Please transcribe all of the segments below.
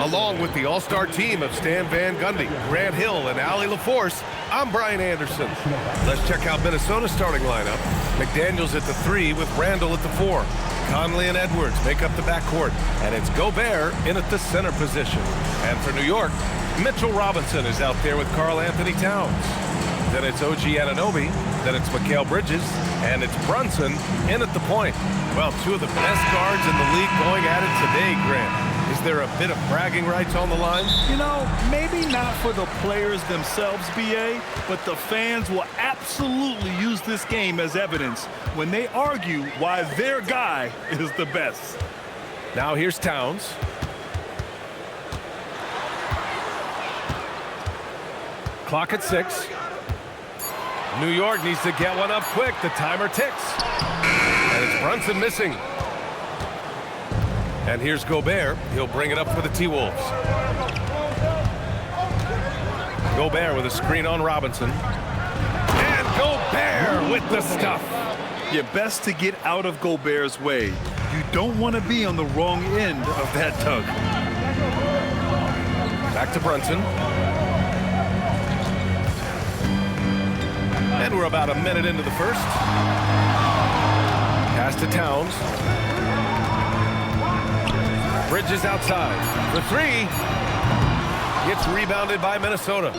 Along with the all-star team of Stan Van Gundy, Grant Hill, and Allie LaForce, I'm Brian Anderson. Let's check out Minnesota's starting lineup. McDaniels at the 3 with Randall at the 4. Conley and Edwards make up the backcourt, and it's Gobert in at the center position. And for New York, Mitchell Robinson is out there with Karl Anthony Towns. Then it's OG Anunoby, then it's Mikal Bridges, and it's Brunson in at the point. Well, 2 of the best guards in the league going at it today, Grant. Is there a bit of bragging rights on the line? You know, maybe not for the players themselves, BA, but the fans will absolutely use this game as evidence when they argue why their guy is the best. Now here's Towns. Clock at 6. New York needs to get one up quick. The timer ticks. And it's Brunson missing. And here's Gobert. He'll bring it up for the T-Wolves. Gobert with a screen on Robinson. And Gobert with the stuff. You're best to get out of Gobert's way. You don't want to be on the wrong end of that tug. Back to Brunson. And we're about a minute into the first. Pass to Towns. Bridges outside. The 3 gets rebounded by Minnesota.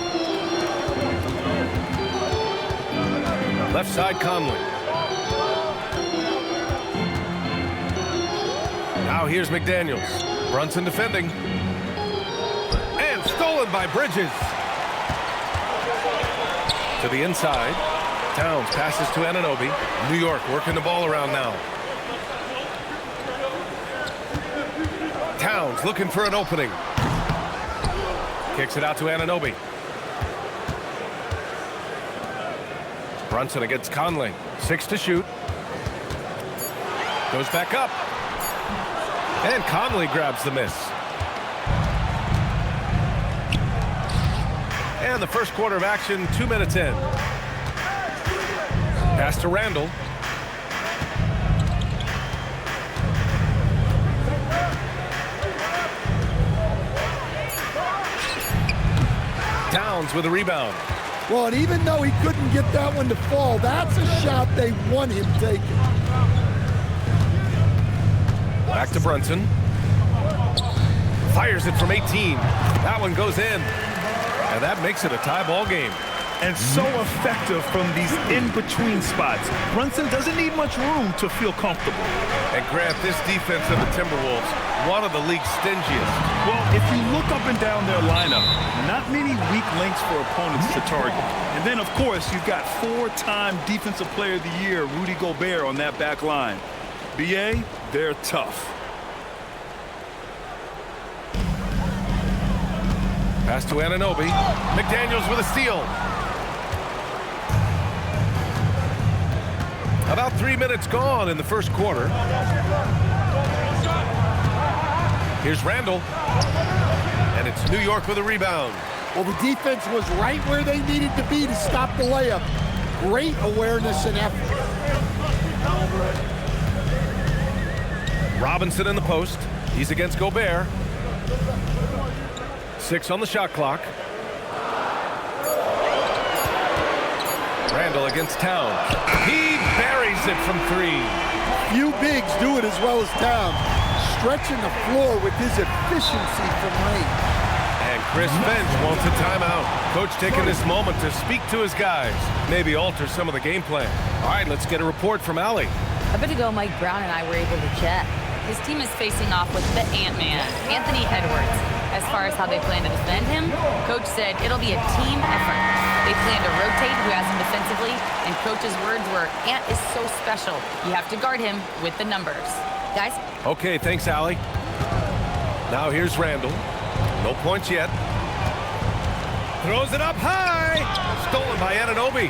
Left side, Conley. Now here's McDaniels. Brunson defending. And stolen by Bridges. To the inside. Towns passes to Anunoby. New York working the ball around now. Towns looking for an opening. Kicks it out to Anunoby. Brunson against Conley. 6 to shoot. Goes back up. And Conley grabs the miss. And the first quarter of action, 2 minutes in. Pass to Randall. Towns with a rebound. Well, and even though he couldn't get that one to fall, that's a shot they want him taking. Back to Brunson. Fires it from 18. That one goes in. And that makes it a tie ball game. And so effective from these in-between spots. Brunson doesn't need much room to feel comfortable. And Grant, this defense of the Timberwolves, one of the league's stingiest. Well, if you look up and down their lineup, not many weak links for opponents to target. And then, of course, you've got 4-time Defensive Player of the Year, Rudy Gobert, on that back line. BA, they're tough. Pass to Anunoby. McDaniels with a steal. About 3 minutes gone in the first quarter. Here's Randall. And it's New York with a rebound. Well, the defense was right where they needed to be to stop the layup. Great awareness and effort. Robinson in the post. He's against Gobert. 6 on the shot clock. Randall against Towns. He buries it from 3. Few bigs do it as well as Towns, stretching the floor with his efficiency from range. And Chris Finch wants a timeout. Coach taking this moment to speak to his guys, maybe alter some of the game plan. All right, let's get a report from Allie. A bit ago, Mike Brown and I were able to chat. His team is facing off with the Ant-Man, Anthony Edwards. As far as how they plan to defend him, Coach said it'll be a team effort. They plan to rotate who has him defensively, and Coach's words were, Ant is so special. You have to guard him with the numbers. Guys? Okay, thanks, Allie. Now here's Randall. No points yet. Throws it up high. Stolen by Anunoby.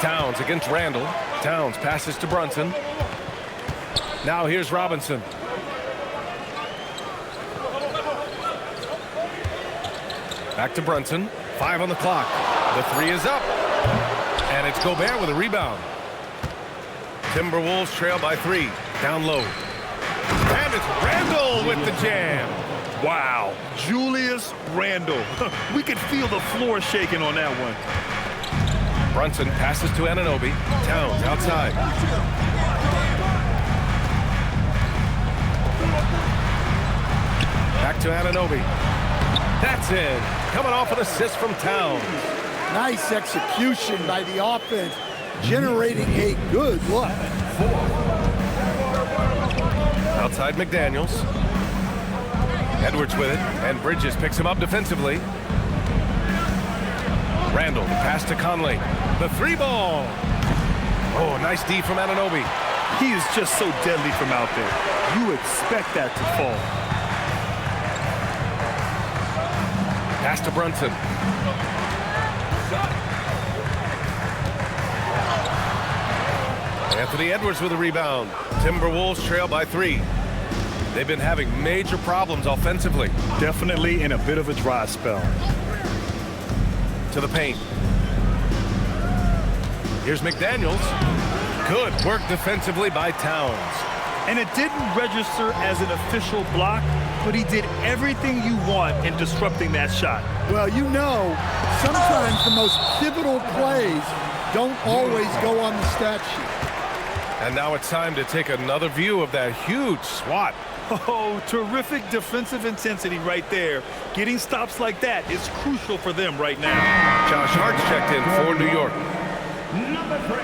Towns against Randall. Towns passes to Brunson. Now here's Robinson. Back to Brunson. 5 on the clock. The 3 is up. And it's Gobert with a rebound. Timberwolves trail by 3. Down low. And it's Randle with the jam. Wow, Julius Randle. We could feel the floor shaking on that one. Brunson passes to Anunoby. Towns outside. Back to Anunoby. That's in. Coming off an assist from Towns. Nice execution by the offense, generating a good look. Outside McDaniels. Edwards with it, and Bridges picks him up defensively. Randle, the pass to Conley. The three ball. Oh, nice D from Anunoby. He is just so deadly from out there. You expect that to fall. Pass to Brunson. Anthony Edwards with a rebound. Timberwolves trail by 3. They've been having major problems offensively. Definitely in a bit of a dry spell. To the paint. Here's McDaniels. Good work defensively by Towns. And it didn't register as an official block, but he did everything you want in disrupting that shot. Well, you know, sometimes the most pivotal plays don't always go on the stat sheet. And now it's time to take another view of that huge swat. Oh, terrific defensive intensity right there. Getting stops like that is crucial for them right now. Josh Hart's checked in for New York. Number 3,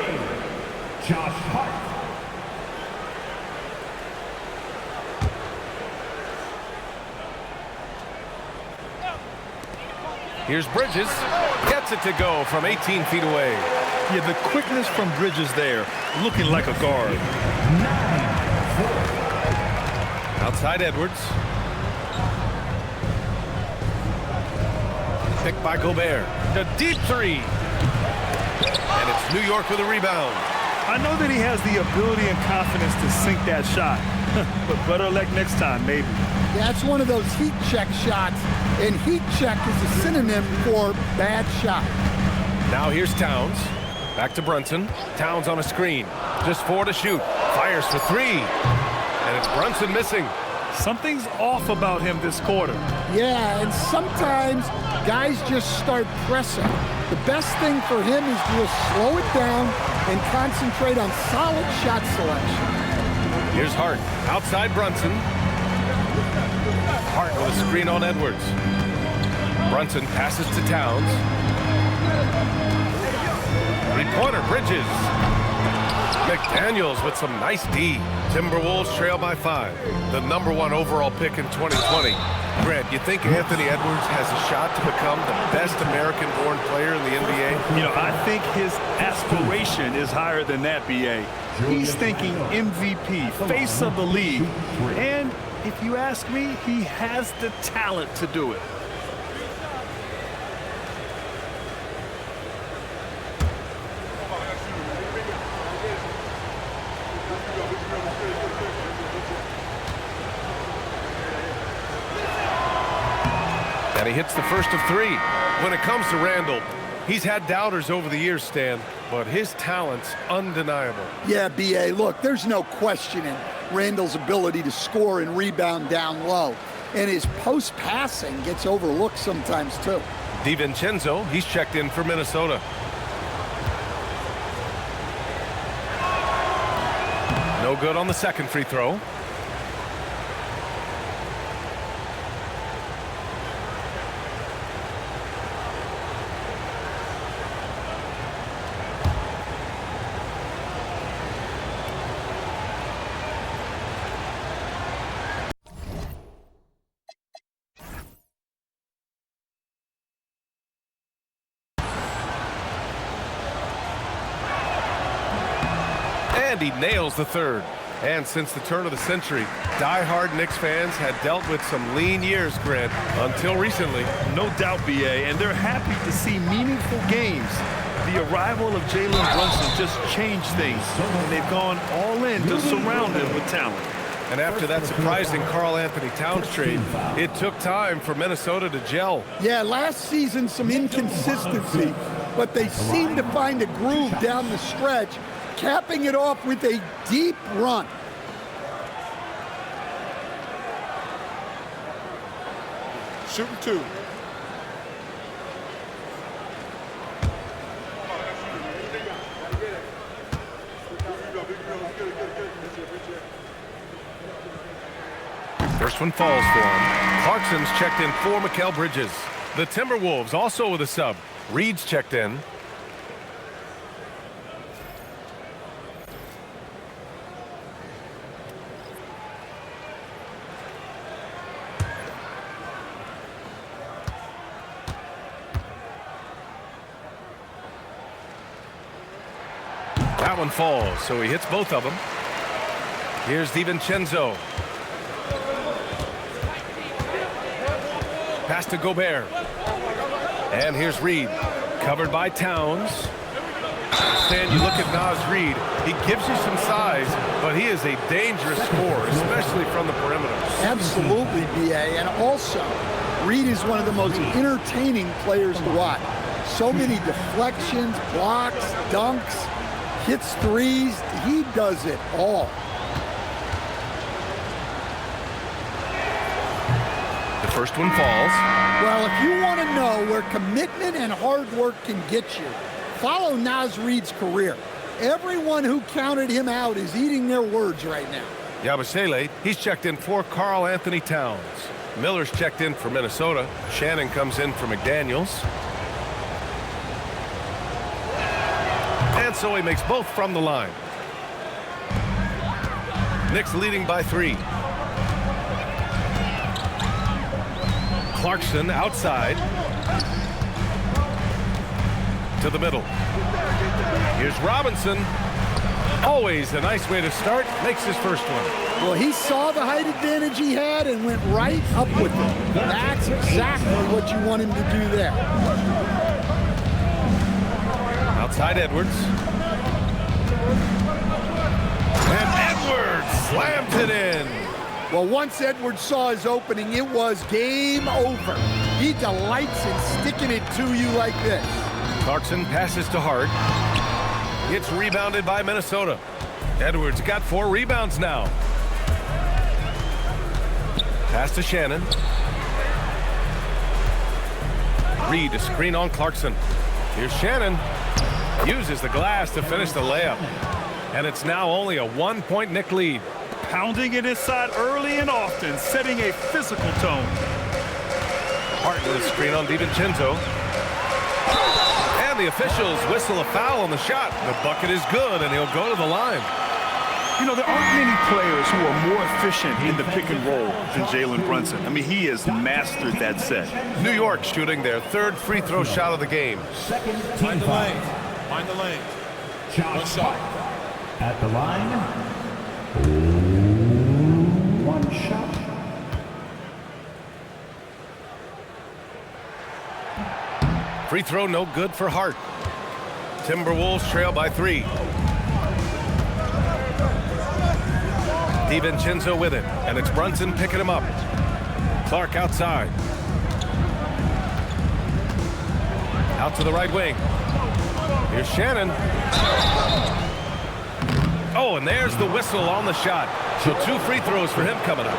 Josh Hart. Here's Bridges. Gets it to go from 18 feet away. Yeah, the quickness from Bridges there, looking like a guard. 9-4. Outside Edwards. Picked by Gobert. The deep three. And it's New York with a rebound. I know that he has the ability and confidence to sink that shot, but better luck next time, maybe. Yeah, it's one of those heat check shots, and heat check is a synonym for bad shot. Now here's Towns. Back to Brunson. Towns on a screen. Just 4 to shoot. Fires for 3. And it's Brunson missing. Something's off about him this quarter. Yeah, and sometimes guys just start pressing. The best thing for him is to just slow it down and concentrate on solid shot selection. Here's Hart. Outside Brunson. Hart with a screen on Edwards. Brunson passes to Towns. Three-pointer, Bridges. McDaniels with some nice D. Timberwolves trail by 5. The #1 overall pick in 2020. Grant, you think Anthony Edwards has a shot to become the best American-born player in the NBA? You know, I think his aspiration is higher than that, B.A. He's thinking MVP, face of the league. And if you ask me, he has the talent to do it. And he hits the first of 3. When it comes to Randle, he's had doubters over the years, Stan, but his talent's undeniable. Yeah, B.A., look, there's no questioning Randle's ability to score and rebound down low. And his post-passing gets overlooked sometimes, too. DiVincenzo, he's checked in for Minnesota. No good on the second free throw. And he nails the third. And since the turn of the century, die-hard Knicks fans had dealt with some lean years, Grant, until recently. No doubt, B.A., and they're happy to see meaningful games. The arrival of Jalen Brunson just changed things, and they've gone all in to surround him with talent. And after that surprising Karl Anthony Towns trade, it took time for Minnesota to gel. Yeah, last season some inconsistency, but they seem to find a groove down the stretch, capping it off with a deep run. Shooting 2. First one falls for him. Clarkson's checked in for Mikal Bridges. The Timberwolves also with a sub. Reed's checked in. That one falls, so he hits both of them. Here's DiVincenzo. Pass to Gobert. And here's Reed. Covered by Towns. Stan, you look at Naz Reed. He gives you some size, but he is a dangerous scorer, especially from the perimeter. Absolutely, B.A. And also, Reed is one of the most entertaining players to watch. So many deflections, blocks, dunks, hits threes. He does it all. The first one falls. Well, if you want to know where commitment and hard work can get you, follow Naz Reed's career. Everyone who counted him out is eating their words right now. Yabusele, he's checked in for Karl Anthony Towns. Miller's checked in for Minnesota. Shannon comes in for McDaniels. And so he makes both from the line. Knicks leading by 3. Clarkson outside. To the middle. Here's Robinson. Always a nice way to start. Makes his first one. Well, he saw the height advantage he had and went right up with it. That's exactly what you want him to do there. Outside Edwards. And Edwards slams it in. Well, once Edwards saw his opening, it was game over. He delights in sticking it to you like this. Clarkson passes to Hart. It's rebounded by Minnesota. Edwards got 4 rebounds now. Pass to Shannon. Reed to screen on Clarkson. Here's Shannon. Uses the glass to finish the layup. And it's now only a 1-point Knick lead. Pounding it inside early and often, setting a physical tone. Hart with a screen on DiVincenzo. And the officials whistle a foul on the shot. The bucket is good, and he'll go to the line. You know, there aren't many players who are more efficient in the pick and roll than Jalen Brunson. I mean, he has mastered that set. New York shooting their 3rd free throw shot of the game. Second team Find the foul. lane. Find the lane. One Josh shot. Hart at the line. 1 shot. Free throw no good for Hart. Timberwolves trail by 3. DiVincenzo with it, and it's Brunson picking him up. Clark outside. Out to the right wing. Here's Shannon. Oh, and there's the whistle on the shot. So 2 free throws for him coming up.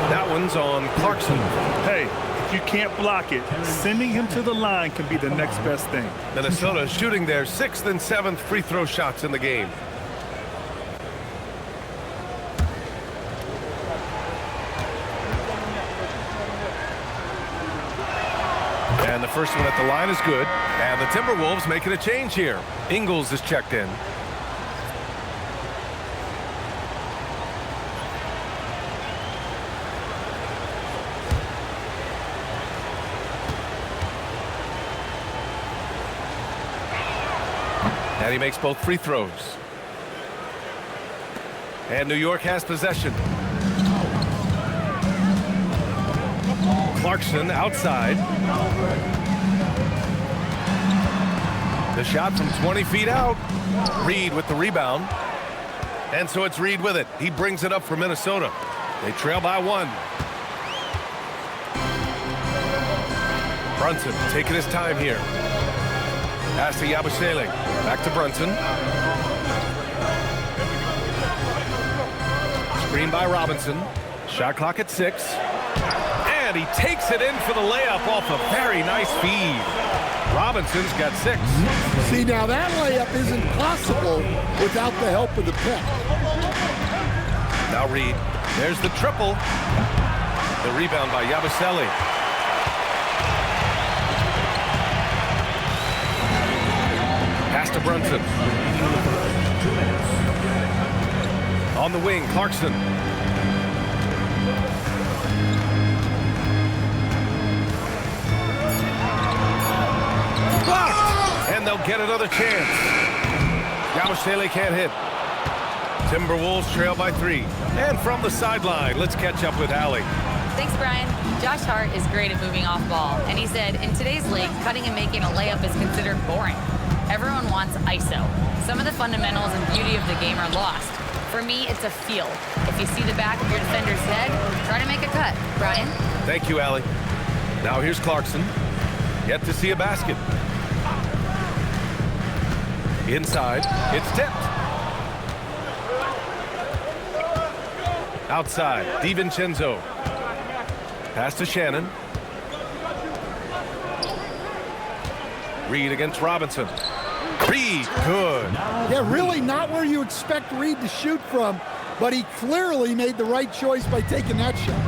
That one's on Clarkson. Hey, if you can't block it, sending him to the line can be the next best thing. Minnesota shooting their 6th and 7th free throw shots in the game. And the first one at the line is good. And the Timberwolves making a change here. Ingles is checked in. And he makes both free throws. And New York has possession. Clarkson outside. The shot from 20 feet out. Reed with the rebound. And so it's Reed with it. He brings it up for Minnesota. They trail by 1. Brunson taking his time here. Pass to Yabusele. Back to Brunson. Screen by Robinson. Shot clock at 6. And he takes it in for the layup off a very nice feed. Robinson's got 6. See, now that layup isn't possible without the help of the pick. Now Reed. There's the triple. The rebound by Yabusele. Pass to Brunson. On the wing, Clarkson. Blocked! And they'll get another chance. Yabusele can't hit. Timberwolves trail by 3. And from the sideline, let's catch up with Allie. Thanks, Brian. Josh Hart is great at moving off ball, and he said, in today's league, cutting and making a layup is considered boring. Everyone wants ISO. Some of the fundamentals and beauty of the game are lost. For me, it's a feel. If you see the back of your defender's head, try to make a cut. Brian? Thank you, Allie. Now here's Clarkson. Yet to see a basket. Inside, it's tipped. Outside, DiVincenzo. Pass to Shannon. Reed against Robinson. Reed, good. Yeah, really not where you expect Reed to shoot from, but he clearly made the right choice by taking that shot.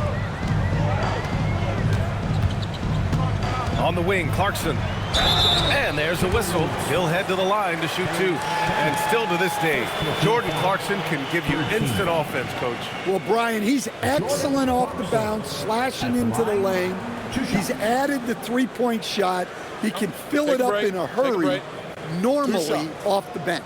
On the wing, Clarkson. And there's a whistle. He'll head to the line to shoot 2. And still to this day, Jordan Clarkson can give you instant offense, Coach. Well, Brian, he's excellent off the bounce, slashing into the lane. He's added the three-point shot. He can fill it up in a hurry, normally off the bench.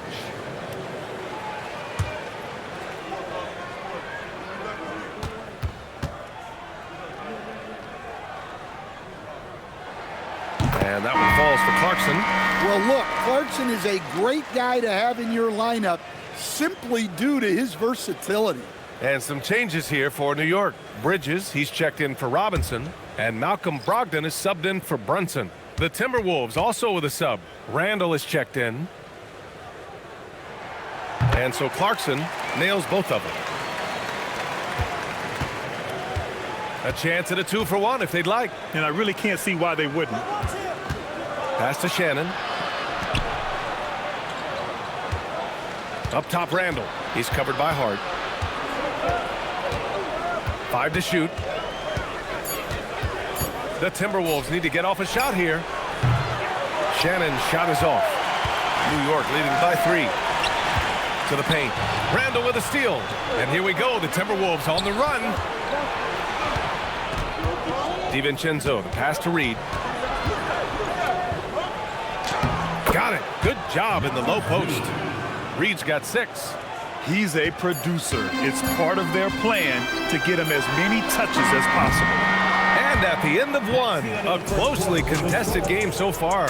And that one falls for Clarkson. Well, look, Clarkson is a great guy to have in your lineup simply due to his versatility. And some changes here for New York. Bridges, he's checked in for Robinson. And Malcolm Brogdon is subbed in for Brunson. The Timberwolves also with a sub. Randall is checked in. And so Clarkson nails both of them. A chance at a 2-for-1 if they'd like. And I really can't see why they wouldn't. Pass to Shannon. Up top, Randall. He's covered by Hart. 5 to shoot. The Timberwolves need to get off a shot here. Shannon's shot is off. New York leading by 3. To the paint. Randall with a steal. And here we go. The Timberwolves on the run. DiVincenzo, the pass to Reed. Got it. Good job in the low post. Reed's got 6. He's a producer. It's part of their plan to get him as many touches as possible. And at the end of 1, a closely contested game so far.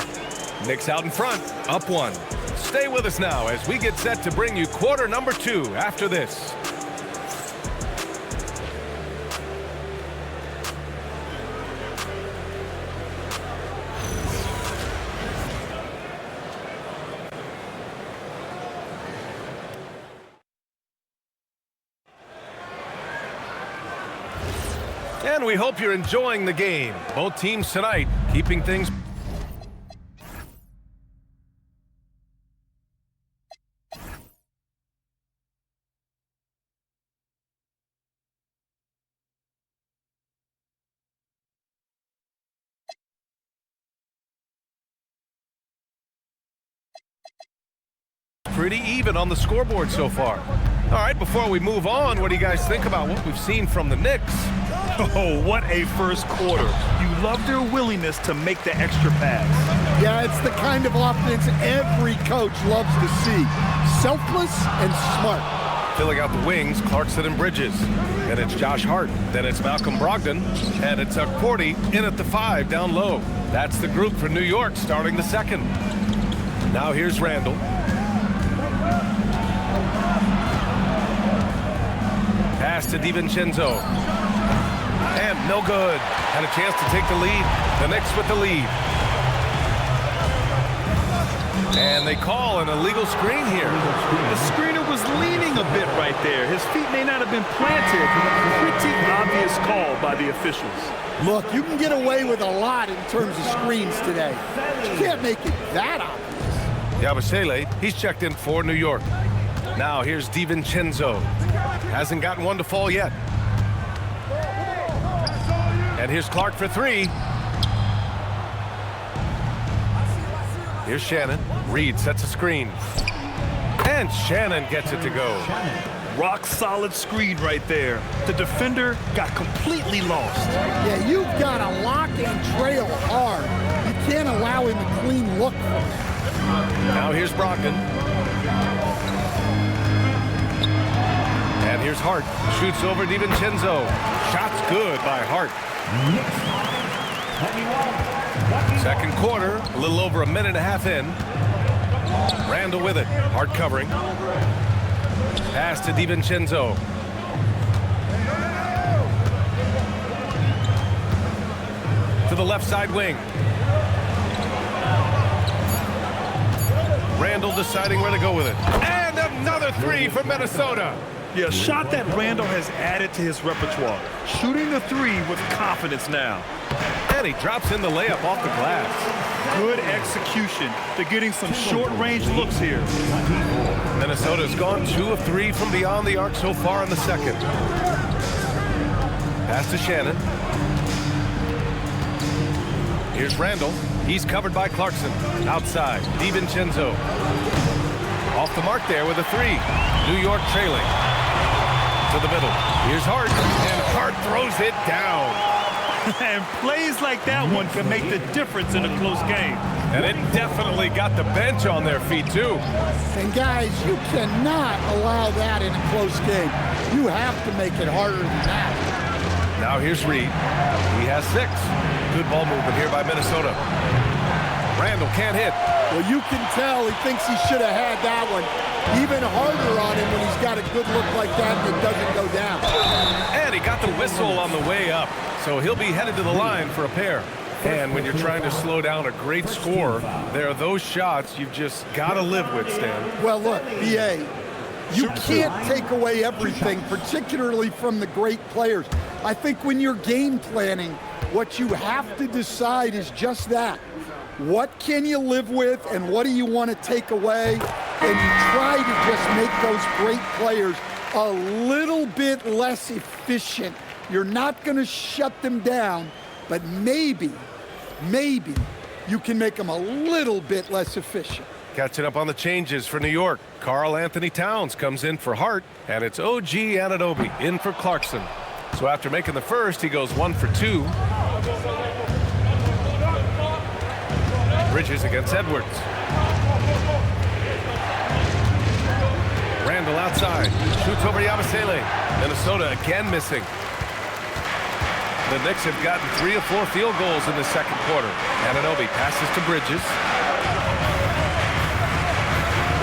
Knicks out in front, up 1. Stay with us now as we get set to bring you quarter number 2 after this. And we hope you're enjoying the game. Both teams tonight keeping things pretty even on the scoreboard so far. All right, before we move on, what do you guys think about what we've seen from the Knicks? Oh, what a first quarter. You love their willingness to make the extra pass. Yeah, it's the kind of offense every coach loves to see. Selfless and smart. Filling out the wings, Clarkson and Bridges. And it's Josh Hart. Then it's Malcolm Brogdon. And it's Porty in at the 5 down low. That's the group for New York starting the second. Now here's Randall. Pass to DiVincenzo. And no good. Had a chance to take the lead. The Knicks with the lead. And they call an illegal screen here. The screener was leaning a bit right there. His feet may not have been planted. Pretty obvious call by the officials. Look, you can get away with a lot in terms of screens today. You can't make it that obvious. Yabusele, he's checked in for New York. Now here's DiVincenzo. Hasn't gotten one to fall yet. And here's Clark for three. Here's Shannon. Reed sets a screen. And Shannon gets it to go. Rock solid screen right there. The defender got completely lost. Yeah, you've got to lock and trail hard. You can't allow him a clean look. Now here's Brogdon. And here's Hart. Shoots over DiVincenzo. Shot's good by Hart. Second quarter, a little over a minute and a half in. Randall with it. Hart covering. Pass to DiVincenzo. To the left side wing. Randall deciding where to go with it. And another three from Minnesota. Yeah, a shot that Randall has added to his repertoire. Shooting the three with confidence now. And he drops in the layup off the glass. Good execution. They're getting some short-range looks here. Minnesota's gone 2 of 3 from beyond the arc so far in the second. Pass to Shannon. Here's Randall. He's covered by Clarkson. Outside, DiVincenzo. Off the mark there with a three. New York trailing. To the middle. Here's Hart. And Hart throws it down. And plays like that one can make the difference in a close game. And it definitely got the bench on their feet, too. And guys, you cannot allow that in a close game. You have to make it harder than that. Now here's Reed. He has 6. Good ball movement here by Minnesota. Randall can't hit. Well, you can tell he thinks he should have had that one. Even harder on him when he's got a good look like that and it doesn't go down. And he got the whistle on the way up. So he'll be headed to the line for a pair. And when you're trying to slow down a great score, there are those shots you've just got to live with, Stan. Well, look, BA, you can't take away everything, particularly from the great players. I think when you're game planning, what you have to decide is just that. What can you live with and what do you want to take away? And you try to just make those great players a little bit less efficient. You're not going to shut them down, but maybe you can make them a little bit less efficient. Catching up on the changes for New York. Karl Anthony Towns comes in for Hart, and it's OG Anunoby in for Clarkson. So after making the first, he goes 1 for 2. Bridges against Edwards. Randall outside. Shoots over Yabusele. Minnesota again missing. The Knicks have gotten 3 of 4 field goals in the second quarter. Anunoby passes to Bridges.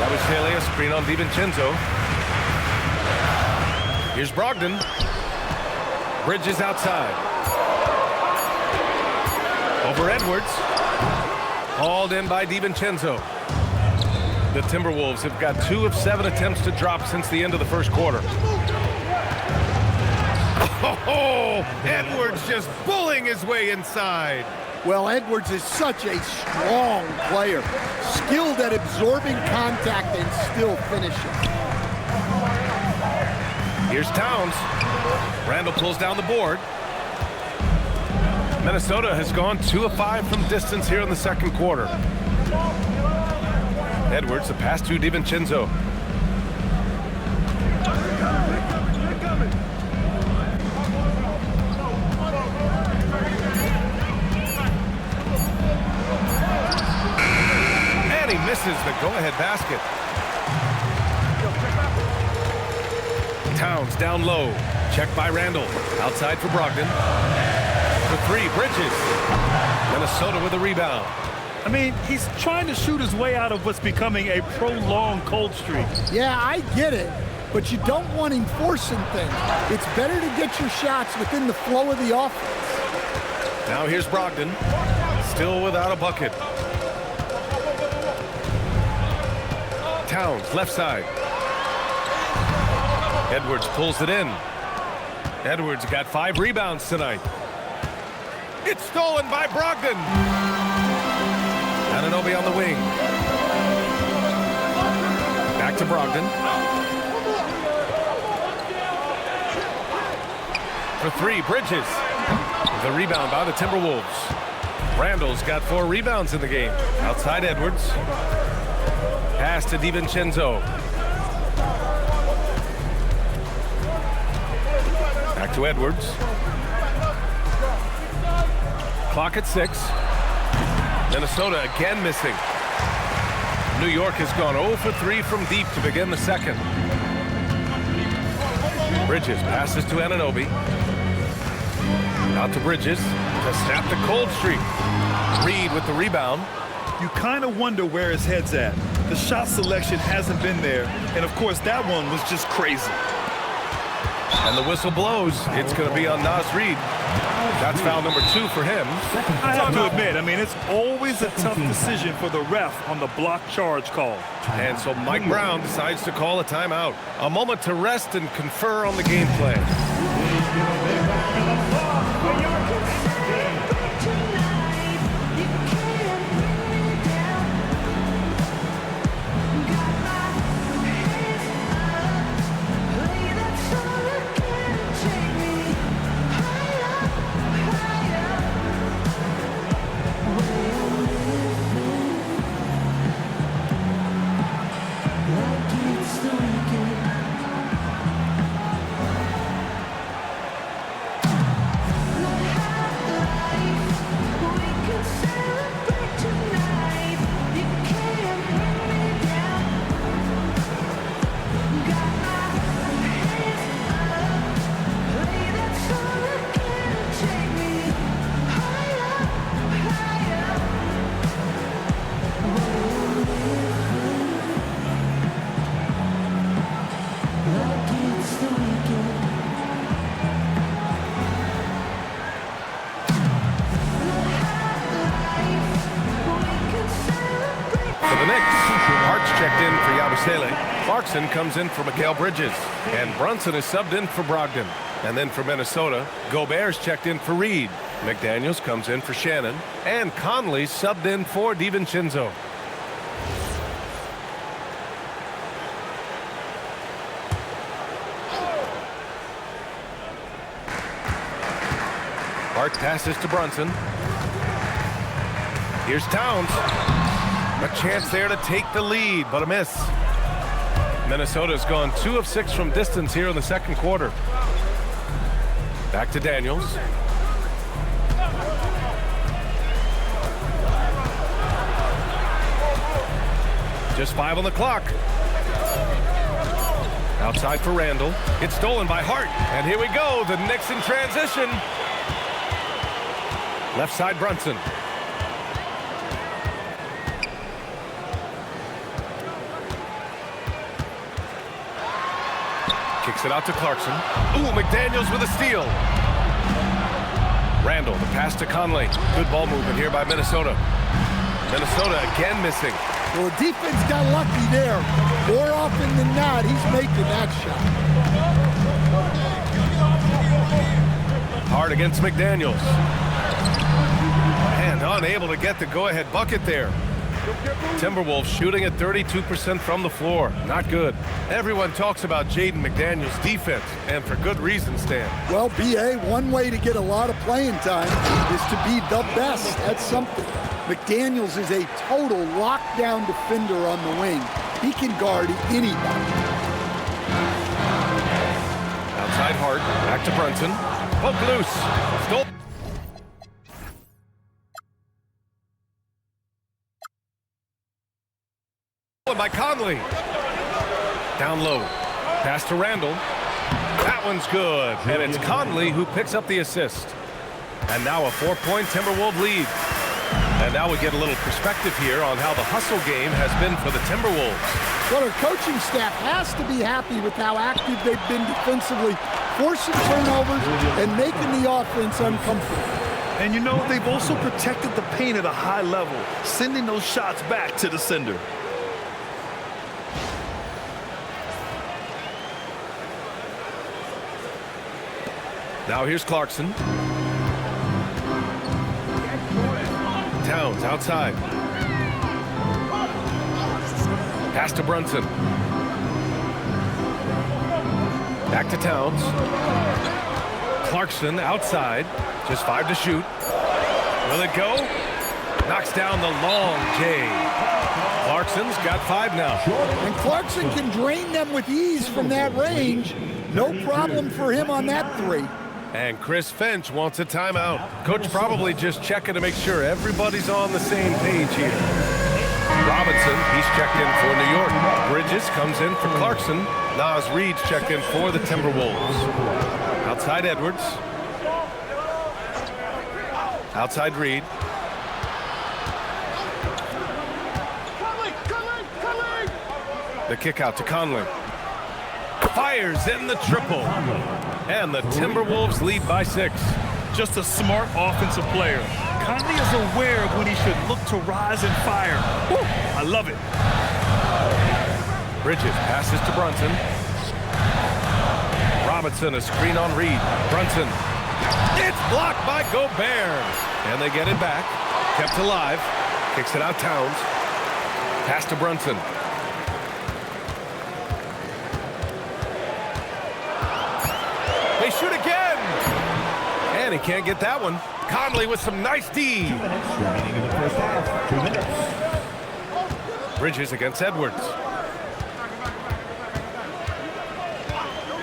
Yabusele, a screen on DiVincenzo. Here's Brogdon. Bridges outside. Over Edwards. Hauled in by DiVincenzo. The Timberwolves have got 2 of 7 attempts to drop since the end of the first quarter. Oh, Edwards just bullying his way inside. Well, Edwards is such a strong player, skilled at absorbing contact and still finishing. Here's Towns. Randall pulls down the board. Minnesota has gone 2 of 5 from distance here in the second quarter. Edwards, the pass to DiVincenzo. And he misses the go-ahead basket. Towns down low. Checked by Randall. Outside for Brogdon. For 3, Bridges. Minnesota with a rebound. I mean, he's trying to shoot his way out of what's becoming a prolonged cold streak. Yeah, I get it, but you don't want him forcing things. It's better to get your shots within the flow of the offense. Now here's Brogdon, still without a bucket. Towns, left side. Edwards pulls it in. Edwards got 5 rebounds tonight. It's stolen by Brogdon. Anunoby on the wing. Back to Brogdon. For 3, Bridges. The rebound by the Timberwolves. Randall's got 4 rebounds in the game. Outside Edwards. Pass to DiVincenzo. Back to Edwards. Clock at 6. Minnesota again missing. New York has gone 0 for 3 from deep to begin the second. Bridges passes to Anunoby. Out to Bridges to snap the cold streak. Reed with the rebound. You kind of wonder where his head's at. The shot selection hasn't been there, and of course that one was just crazy. And the whistle blows. It's going to be on Naz Reid. That's foul number 2 for him. I have to admit, it's always a tough decision for the ref on the block charge call. And so Mike Brown decides to call a timeout. A moment to rest and confer on the game plan. Clarkson comes in for Mikal Bridges, and Brunson is subbed in for Brogdon. And then for Minnesota, Gobert's checked in for Reed. McDaniels comes in for Shannon, and Conley subbed in for DiVincenzo. Hart passes to Brunson. Here's Towns. A chance there to take the lead, but a miss. Minnesota's gone 2 of 6 from distance here in the second quarter. Back to Daniels. Just 5 on the clock. Outside for Randall. It's stolen by Hart. And here we go. The Knicks in transition. Left side Brunson. Kicks it out to Clarkson. Ooh, McDaniels with a steal. Randall, the pass to Conley. Good ball movement here by Minnesota. Minnesota again missing. Well, the defense got lucky there. More often than not, he's making that shot. Hard against McDaniels. And unable to get the go-ahead bucket there. Timberwolves shooting at 32% from the floor. Not good. Everyone talks about Jaden McDaniels' defense, and for good reason, Stan. Well, B.A., one way to get a lot of playing time is to be the best. That's something. McDaniels is a total lockdown defender on the wing. He can guard anybody. Outside Hart, back to Brunson. Poke loose. Stole. By Conley. Down low. Pass to Randall. That one's good. And it's Conley who picks up the assist. And now a 4-point Timberwolves lead. And now we get a little perspective here on how the hustle game has been for the Timberwolves. Well, our coaching staff has to be happy with how active they've been defensively, forcing turnovers and making the offense uncomfortable. And you know, they've also protected the paint at a high level, sending those shots back to the sender. Now here's Clarkson. Towns outside. Pass to Brunson. Back to Towns. Clarkson outside. Just 5 to shoot. Will it go? Knocks down the long J. Clarkson's got 5 now. And Clarkson can drain them with ease from that range. No problem for him on that 3. And Chris Finch wants a timeout. Coach probably just checking to make sure everybody's on the same page here. Robinson, he's checked in for New York. Bridges comes in for Clarkson. Naz Reid's checked in for the Timberwolves. Outside Edwards. Outside Reid. The kick out to Conley. Fires in the triple. And the Timberwolves lead by 6. Just a smart offensive player. Conley is aware of when he should look to rise and fire. Woo, I love it. Bridges passes to Brunson. Robinson, a screen on Reid. Brunson. It's blocked by Gobert. And they get it back. Kept alive. Kicks it out Towns. Pass to Brunson. They shoot again. And he can't get that one. Conley with some nice D. 2 minutes remaining in the first half. 2 minutes. Bridges against Edwards.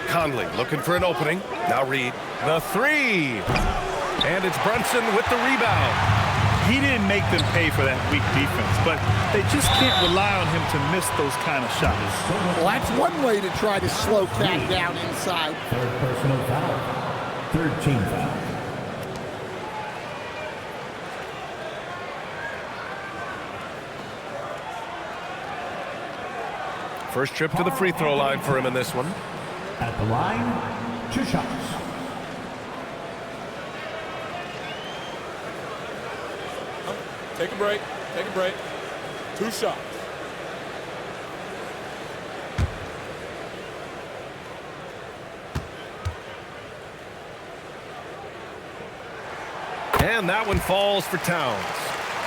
Conley looking for an opening. Now Reid. The 3. And it's Brunson with the rebound. He didn't make them pay for that weak defense, but they just can't rely on him to miss those kind of shots. Well, that's one way to try to slow Cat down inside. 3rd personal foul. 3rd team foul. First trip to the free throw line for him in this one. At the line, 2 shots. Take a break. Take a break. 2 shots. And that one falls for Towns.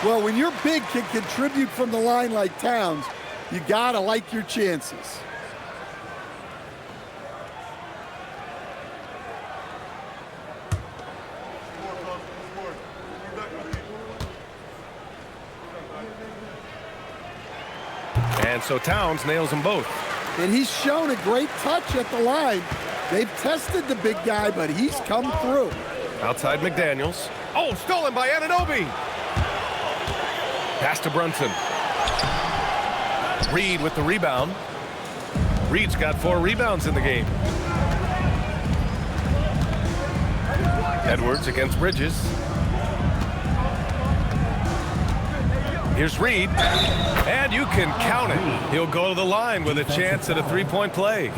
Well, when your big can contribute from the line like Towns, you gotta like your chances. And so Towns nails them both. And he's shown a great touch at the line. They've tested the big guy, but he's come through. Outside McDaniels. Oh, stolen by Anunoby. Pass to Brunson. Reid with the rebound. Reid's got 4 rebounds in the game. Edwards against Bridges. Here's Reid. And you can count it. He'll go to the line with a chance at a 3-point play.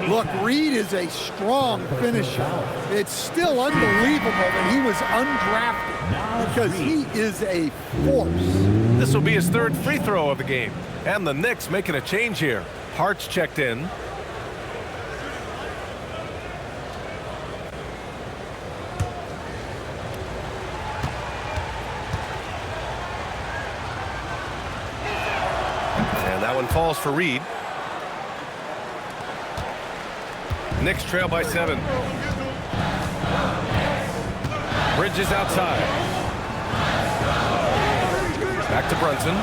Look, Reid is a strong finisher. It's still unbelievable that he was undrafted because he is a force. This will be his 3rd free throw of the game. And the Knicks making a change here. Hart's checked in. And that one falls for Reid. Knicks trail by 7. Bridges outside. Back to Brunson.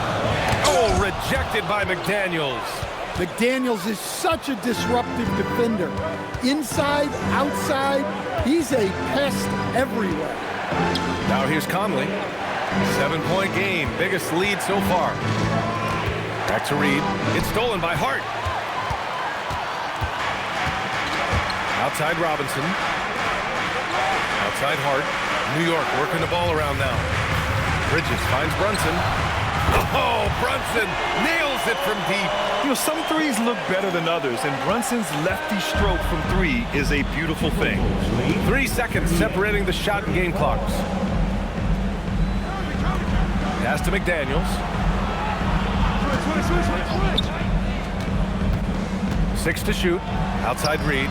Oh, rejected by McDaniels. McDaniels is such a disruptive defender. Inside, outside, he's a pest everywhere. Now here's Conley. 7-point game, biggest lead so far. Back to Reid. It's stolen by Hart. Outside Robinson. Outside Hart. New York working the ball around now. Bridges finds Brunson. Oh, Brunson nails it from deep. You know, some threes look better than others, and Brunson's lefty stroke from 3 is a beautiful thing. 3 seconds separating the shot and game clocks. Pass to McDaniels. 6 to shoot. Outside Reid.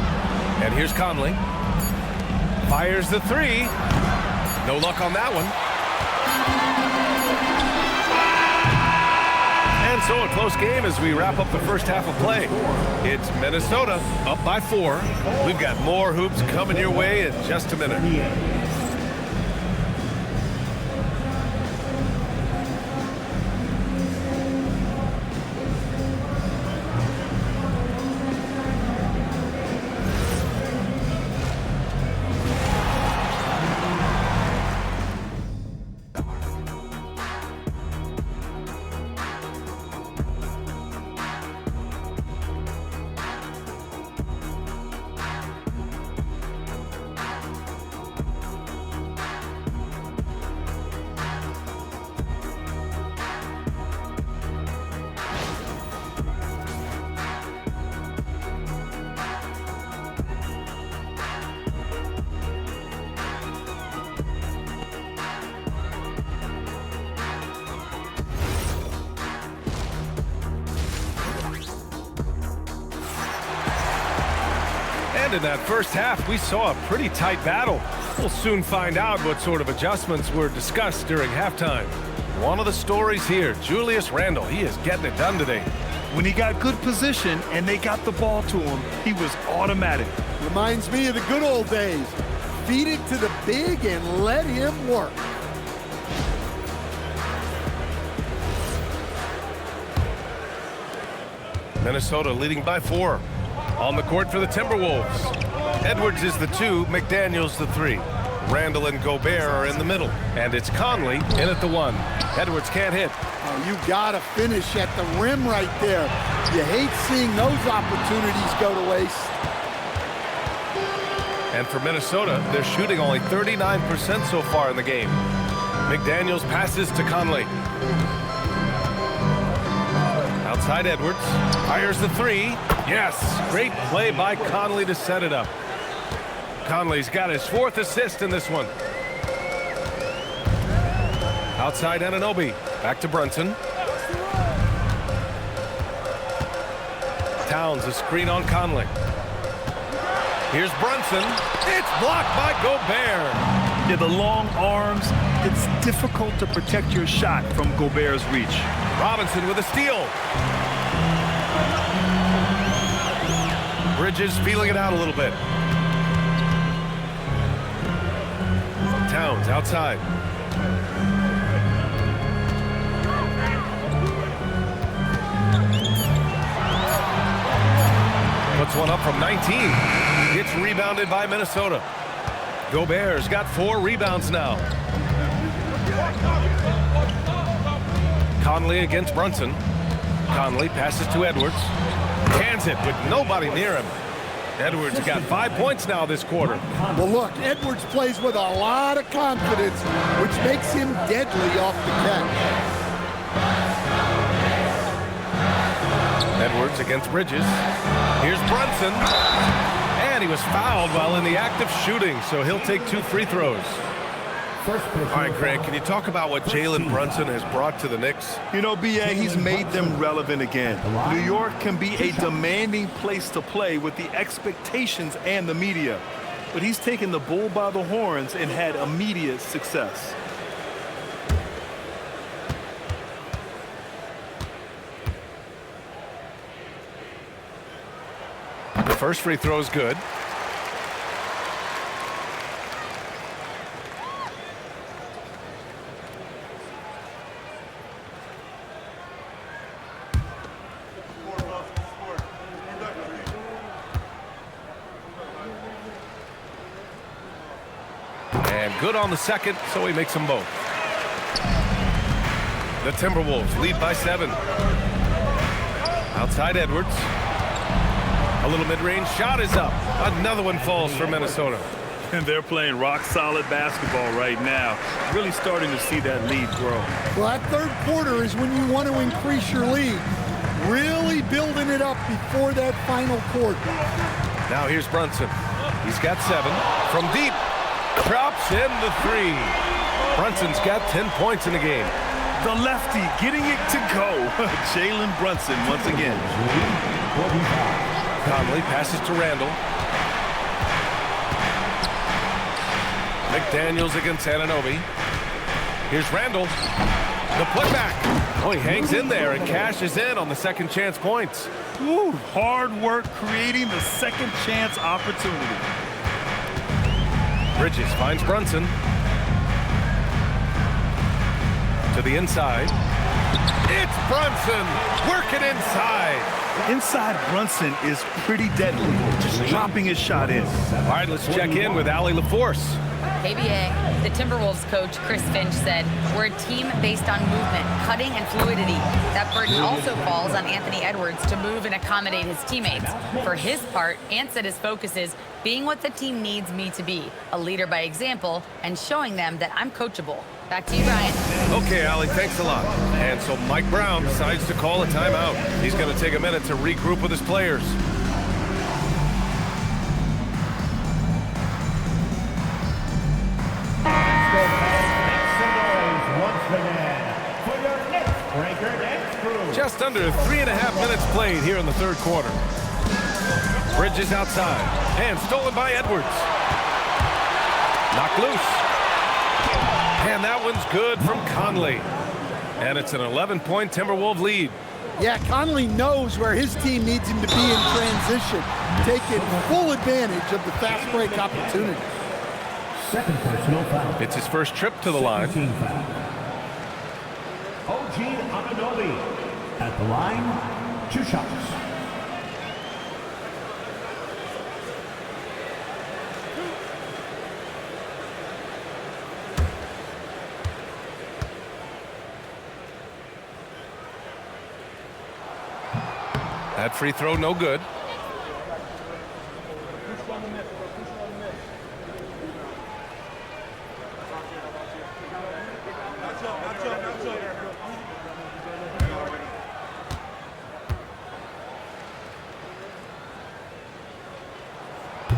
And here's Conley. Fires the three. No luck on that one. And so a close game as we wrap up the first half of play. It's Minnesota up by 4. We've got more hoops coming your way in just a minute. And in that first half, we saw a pretty tight battle. We'll soon find out what sort of adjustments were discussed during halftime. One of the stories here, Julius Randle, he is getting it done today. When he got good position and they got the ball to him, he was automatic. Reminds me of the good old days. Feed it to the big and let him work. Minnesota leading by 4. On the court for the Timberwolves. Edwards is the 2, McDaniels the 3. Randle and Gobert are in the middle. And it's Conley in at the 1. Edwards can't hit. Oh, you gotta finish at the rim right there. You hate seeing those opportunities go to waste. And for Minnesota, they're shooting only 39% so far in the game. McDaniels passes to Conley. Outside Edwards, fires the 3. Yes, great play by Conley to set it up. Conley's got his 4th assist in this one. Outside Anunoby, back to Brunson. Towns, a screen on Conley. Here's Brunson. It's blocked by Gobert. Yeah, the long arms, it's difficult to protect your shot from Gobert's reach. Robinson with a steal. Bridges feeling it out a little bit. Towns outside. Puts one up from 19. It's rebounded by Minnesota. Gobert's got 4 rebounds now. Conley against Brunson. Conley passes to Edwards. Cans it with nobody near him. Edwards got 5 points now this quarter. Well, look, Edwards plays with a lot of confidence, which makes him deadly off the catch. Edwards against Bridges. Here's Brunson. And he was fouled while in the act of shooting, so he'll take 2 free throws. All right, Grant, can you talk about what Jalen Brunson has brought to the Knicks? You know, B.A., he's made them relevant again. New York can be a demanding place to play with the expectations and the media. But he's taken the bull by the horns and had immediate success. The first free throw is good. Good on the second, so he makes them both. The Timberwolves lead by 7. Outside Edwards. A little mid-range shot is up. Another one falls for Minnesota. And they're playing rock-solid basketball right now. Really starting to see that lead grow. Well, that third quarter is when you want to increase your lead. Really building it up before that final quarter. Now here's Brunson. He's got 7. From deep. Drops in the 3. Brunson's got 10 points in the game. The lefty getting it to go. Jalen Brunson once again. Conley passes to Randle. McDaniels against Anunoby. Here's Randall. The putback. Oh, he hangs in there and cashes in on the second chance points. Ooh, hard work creating the second chance opportunity. Bridges finds Brunson. To the inside. It's Brunson working inside. Inside Brunson is pretty deadly, just dropping his shot in. All right, let's check in with Allie LaForce. KBA, the Timberwolves coach Chris Finch said, we're a team based on movement, cutting, and fluidity. That burden also falls on Anthony Edwards to move and accommodate his teammates. For his part, Ant said his focus is being what the team needs me to be, a leader by example, and showing them that I'm coachable. Back to you, Ryan. Okay, Allie, thanks a lot. And so Mike Brown decides to call a timeout. He's going to take a minute to regroup with his players. Just under 3.5 minutes played here in the third quarter. Bridges outside and stolen by Edwards. Knocked loose. And that one's good from Conley. And it's an 11-point Timberwolves lead. Yeah, Conley knows where his team needs him to be in transition, taking full advantage of the fast break opportunity. Second personal foul. It's his first trip to the line. OG Anunoby at the line, 2 shots. That free throw, no good.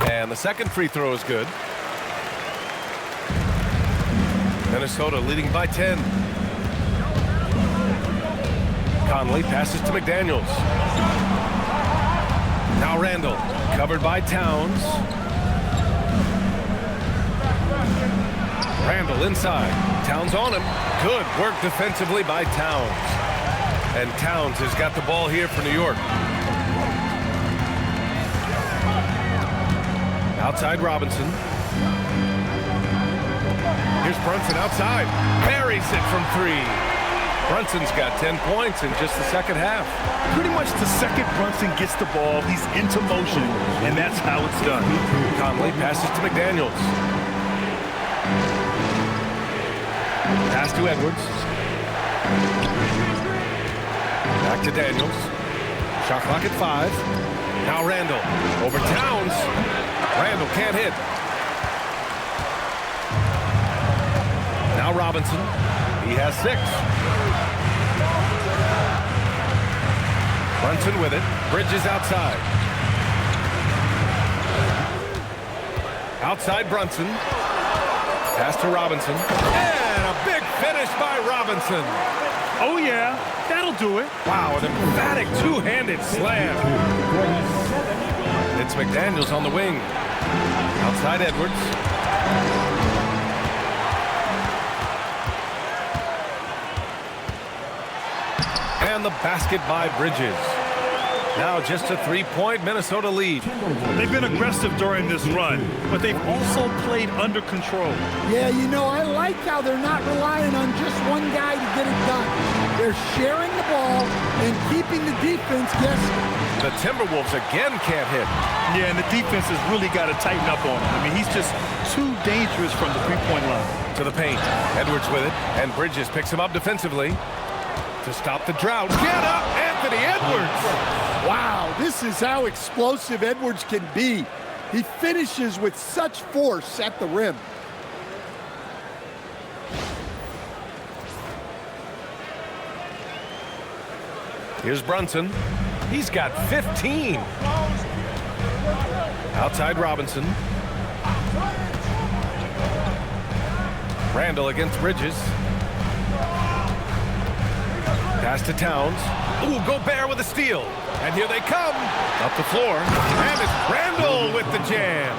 And the second free throw is good. Minnesota leading by 10. Conley passes to McDaniels. Now Randall, covered by Towns. Randall inside. Towns on him. Good work defensively by Towns. And Towns has got the ball here for New York. Outside Robinson. Here's Brunson outside. Buries it from 3. Brunson's got 10 points in just the second half. Pretty much the second Brunson gets the ball, he's into motion, and that's how it's done. Conley passes to McDaniels. Pass to Edwards. Back to Daniels. Shot clock at 5. Now Randall over Towns. Randall can't hit. Now Robinson. He has 6. Brunson with it. Bridges outside. Outside Brunson. Pass to Robinson. And a big finish by Robinson. Oh, yeah, that'll do it. Wow, an emphatic two-handed slam. It's McDaniels on the wing. Outside Edwards. And the basket by Bridges. Now just a 3-point Minnesota lead. They've been aggressive during this run, but they've also played under control. Yeah, you know, I like how they're not relying on just one guy to get it done. They're sharing the ball and keeping the defense guessing. The Timberwolves again can't hit. Yeah, and the defense has really got to tighten up on him. I mean, he's just too dangerous from the three-point line. To the paint. Edwards with it, and Bridges picks him up defensively. To stop the drought. Get up, Anthony Edwards! Wow, this is how explosive Edwards can be. He finishes with such force at the rim. Here's Brunson. He's got 15. Outside Robinson. Randall against Bridges. Pass to Towns. Ooh, Gobert with a steal. And here they come. Up the floor. And it's Randall with the jam.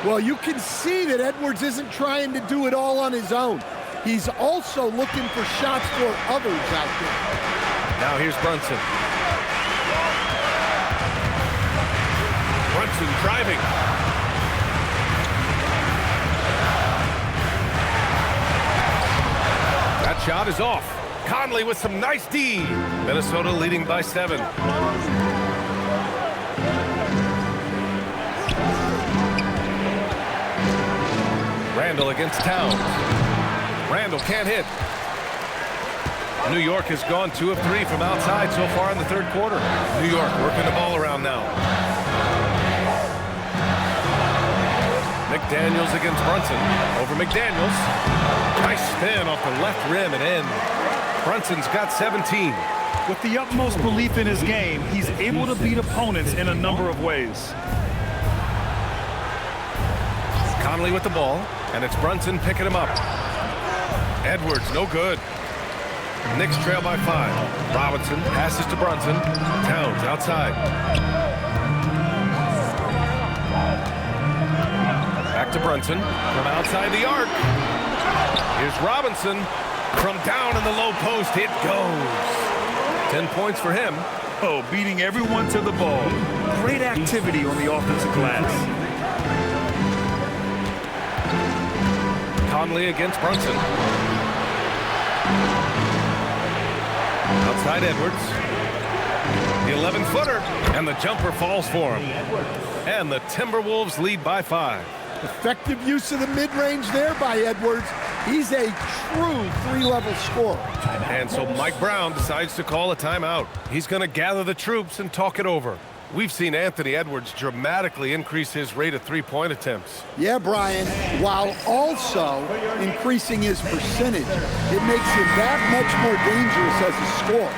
Well, you can see that Edwards isn't trying to do it all on his own. He's also looking for shots for others out there. Now here's Brunson. Brunson driving. That shot is off. Conley with some nice D. Minnesota leading by 7. Randall against Towns. Randall can't hit. New York has gone 2 of 3 from outside so far in the third quarter. New York working the ball around now. McDaniels against Brunson. Over McDaniels. Nice spin off the left rim and in. Brunson's got 17. With the utmost belief in his game, he's able to beat opponents in a number of ways. Conley with the ball, and it's Brunson picking him up. Edwards, no good. Knicks trail by 5. Robinson passes to Brunson. Towns outside. Back to Brunson from outside the arc. Here's Robinson from down in the low post. It goes. 10 points for him. Oh, beating everyone to the ball. Great activity on the offensive glass. Conley against Brunson. Outside Edwards. The 11-footer. And the jumper falls for him. And the Timberwolves lead by 5. Effective use of the mid-range there by Edwards. He's a true 3-level scorer. And so Mike Brown decides to call a timeout. He's going to gather the troops and talk it over. We've seen Anthony Edwards dramatically increase his rate of three-point attempts. Yeah, Brian, while also increasing his percentage. It makes him that much more dangerous as a scorer.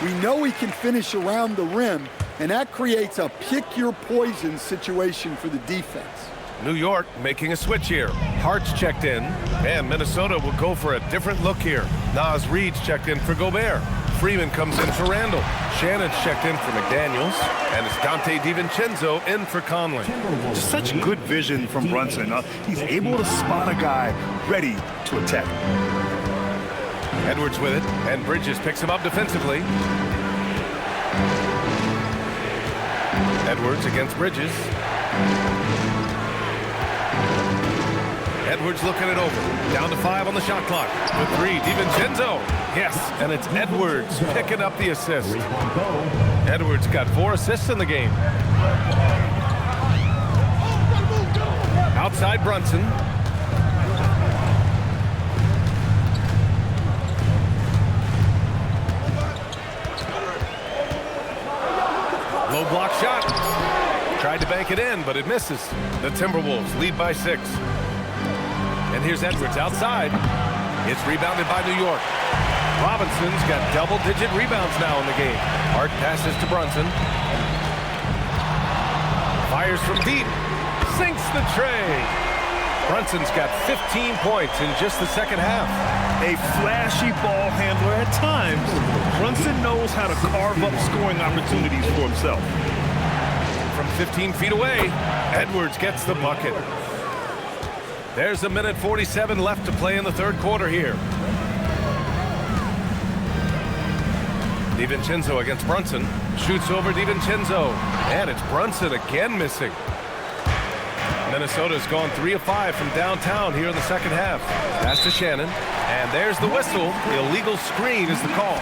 We know he can finish around the rim, and that creates a pick-your-poison situation for the defense. New York making a switch here. Hart's checked in, and Minnesota will go for a different look here. Naz Reid's checked in for Gobert. Freeman comes in for Randall. Shannon's checked in for McDaniels, and it's Dante DiVincenzo in for Conley. Such good vision from Brunson. He's able to spot a guy ready to attack. Edwards with it, and Bridges picks him up defensively. Edwards against Bridges. Edwards looking it over. Down to 5 on the shot clock. The 3, DiVincenzo. Yes, and it's Edwards picking up the assist. Edwards got 4 assists in the game. Outside Brunson. Low block shot. Tried to bank it in, but it misses. The Timberwolves lead by 6. And here's Edwards outside. It's rebounded by New York. Robinson's got double-digit rebounds now in the game. Hart passes to Brunson. Fires from deep. Sinks the tray. Brunson's got 15 points in just the second half. A flashy ball handler at times. Brunson knows how to carve up scoring opportunities for himself. From 15 feet away, Edwards gets the bucket. There's a minute 47 left to play in the third quarter here. DiVincenzo against Brunson. Shoots over DiVincenzo. And it's Brunson again missing. Minnesota's gone 3 of 5 from downtown here in the second half. Pass to Shannon. And there's the whistle. The illegal screen is the call.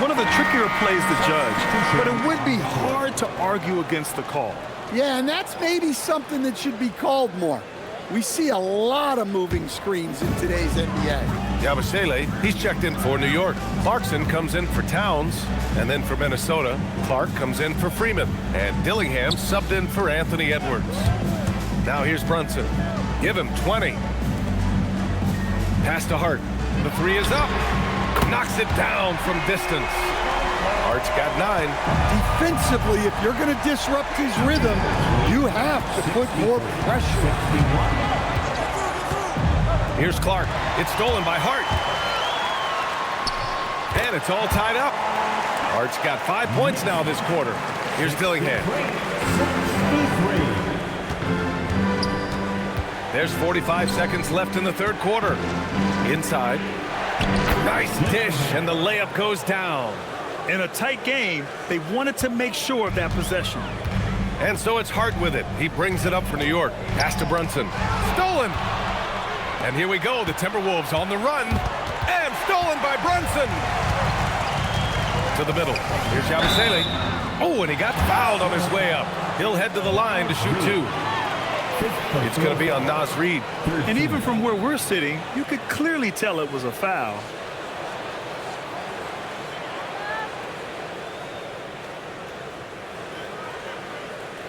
One of the trickier plays to judge, but it would be hard to argue against the call. Yeah, and that's maybe something that should be called more. We see a lot of moving screens in today's NBA. Yabusele, he's checked in for New York. Clarkson comes in for Towns, and then for Minnesota, Clark comes in for Freeman, and Dillingham subbed in for Anthony Edwards. Now here's Brunson. Give him 20. Pass to Hart. The 3 is up. Knocks it down from distance. Hart's got 9. Defensively, if you're going to disrupt his rhythm, you have to put more pressure. Here's Clark. It's stolen by Hart. And it's all tied up. Hart's got 5 points now this quarter. Here's Dillingham. There's 45 seconds left in the third quarter. Inside. Nice dish, and the layup goes down. In a tight game, they wanted to make sure of that possession. And so it's Hart with it. He brings it up for New York. Pass to Brunson. Stolen. And here we go. The Timberwolves on the run. And stolen by Brunson. To the middle. Here's Yabusele. Oh, and he got fouled on his way up. He'll head to the line to shoot 2. It's going to be on Naz Reid. And even from where we're sitting, you could clearly tell it was a foul.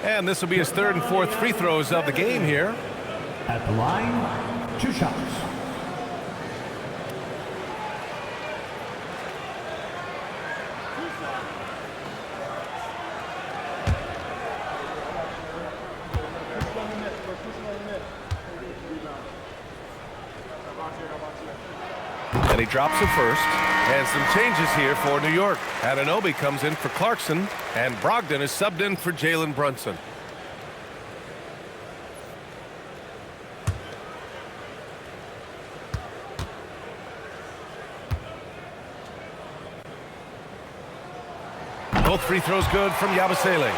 And this will be his third and fourth free throws of the game here. At the line, 2 shots. And he drops it first. And some changes here for New York. Anunoby comes in for Clarkson, and Brogdon is subbed in for Jalen Brunson. Both free throws good from Yabusele.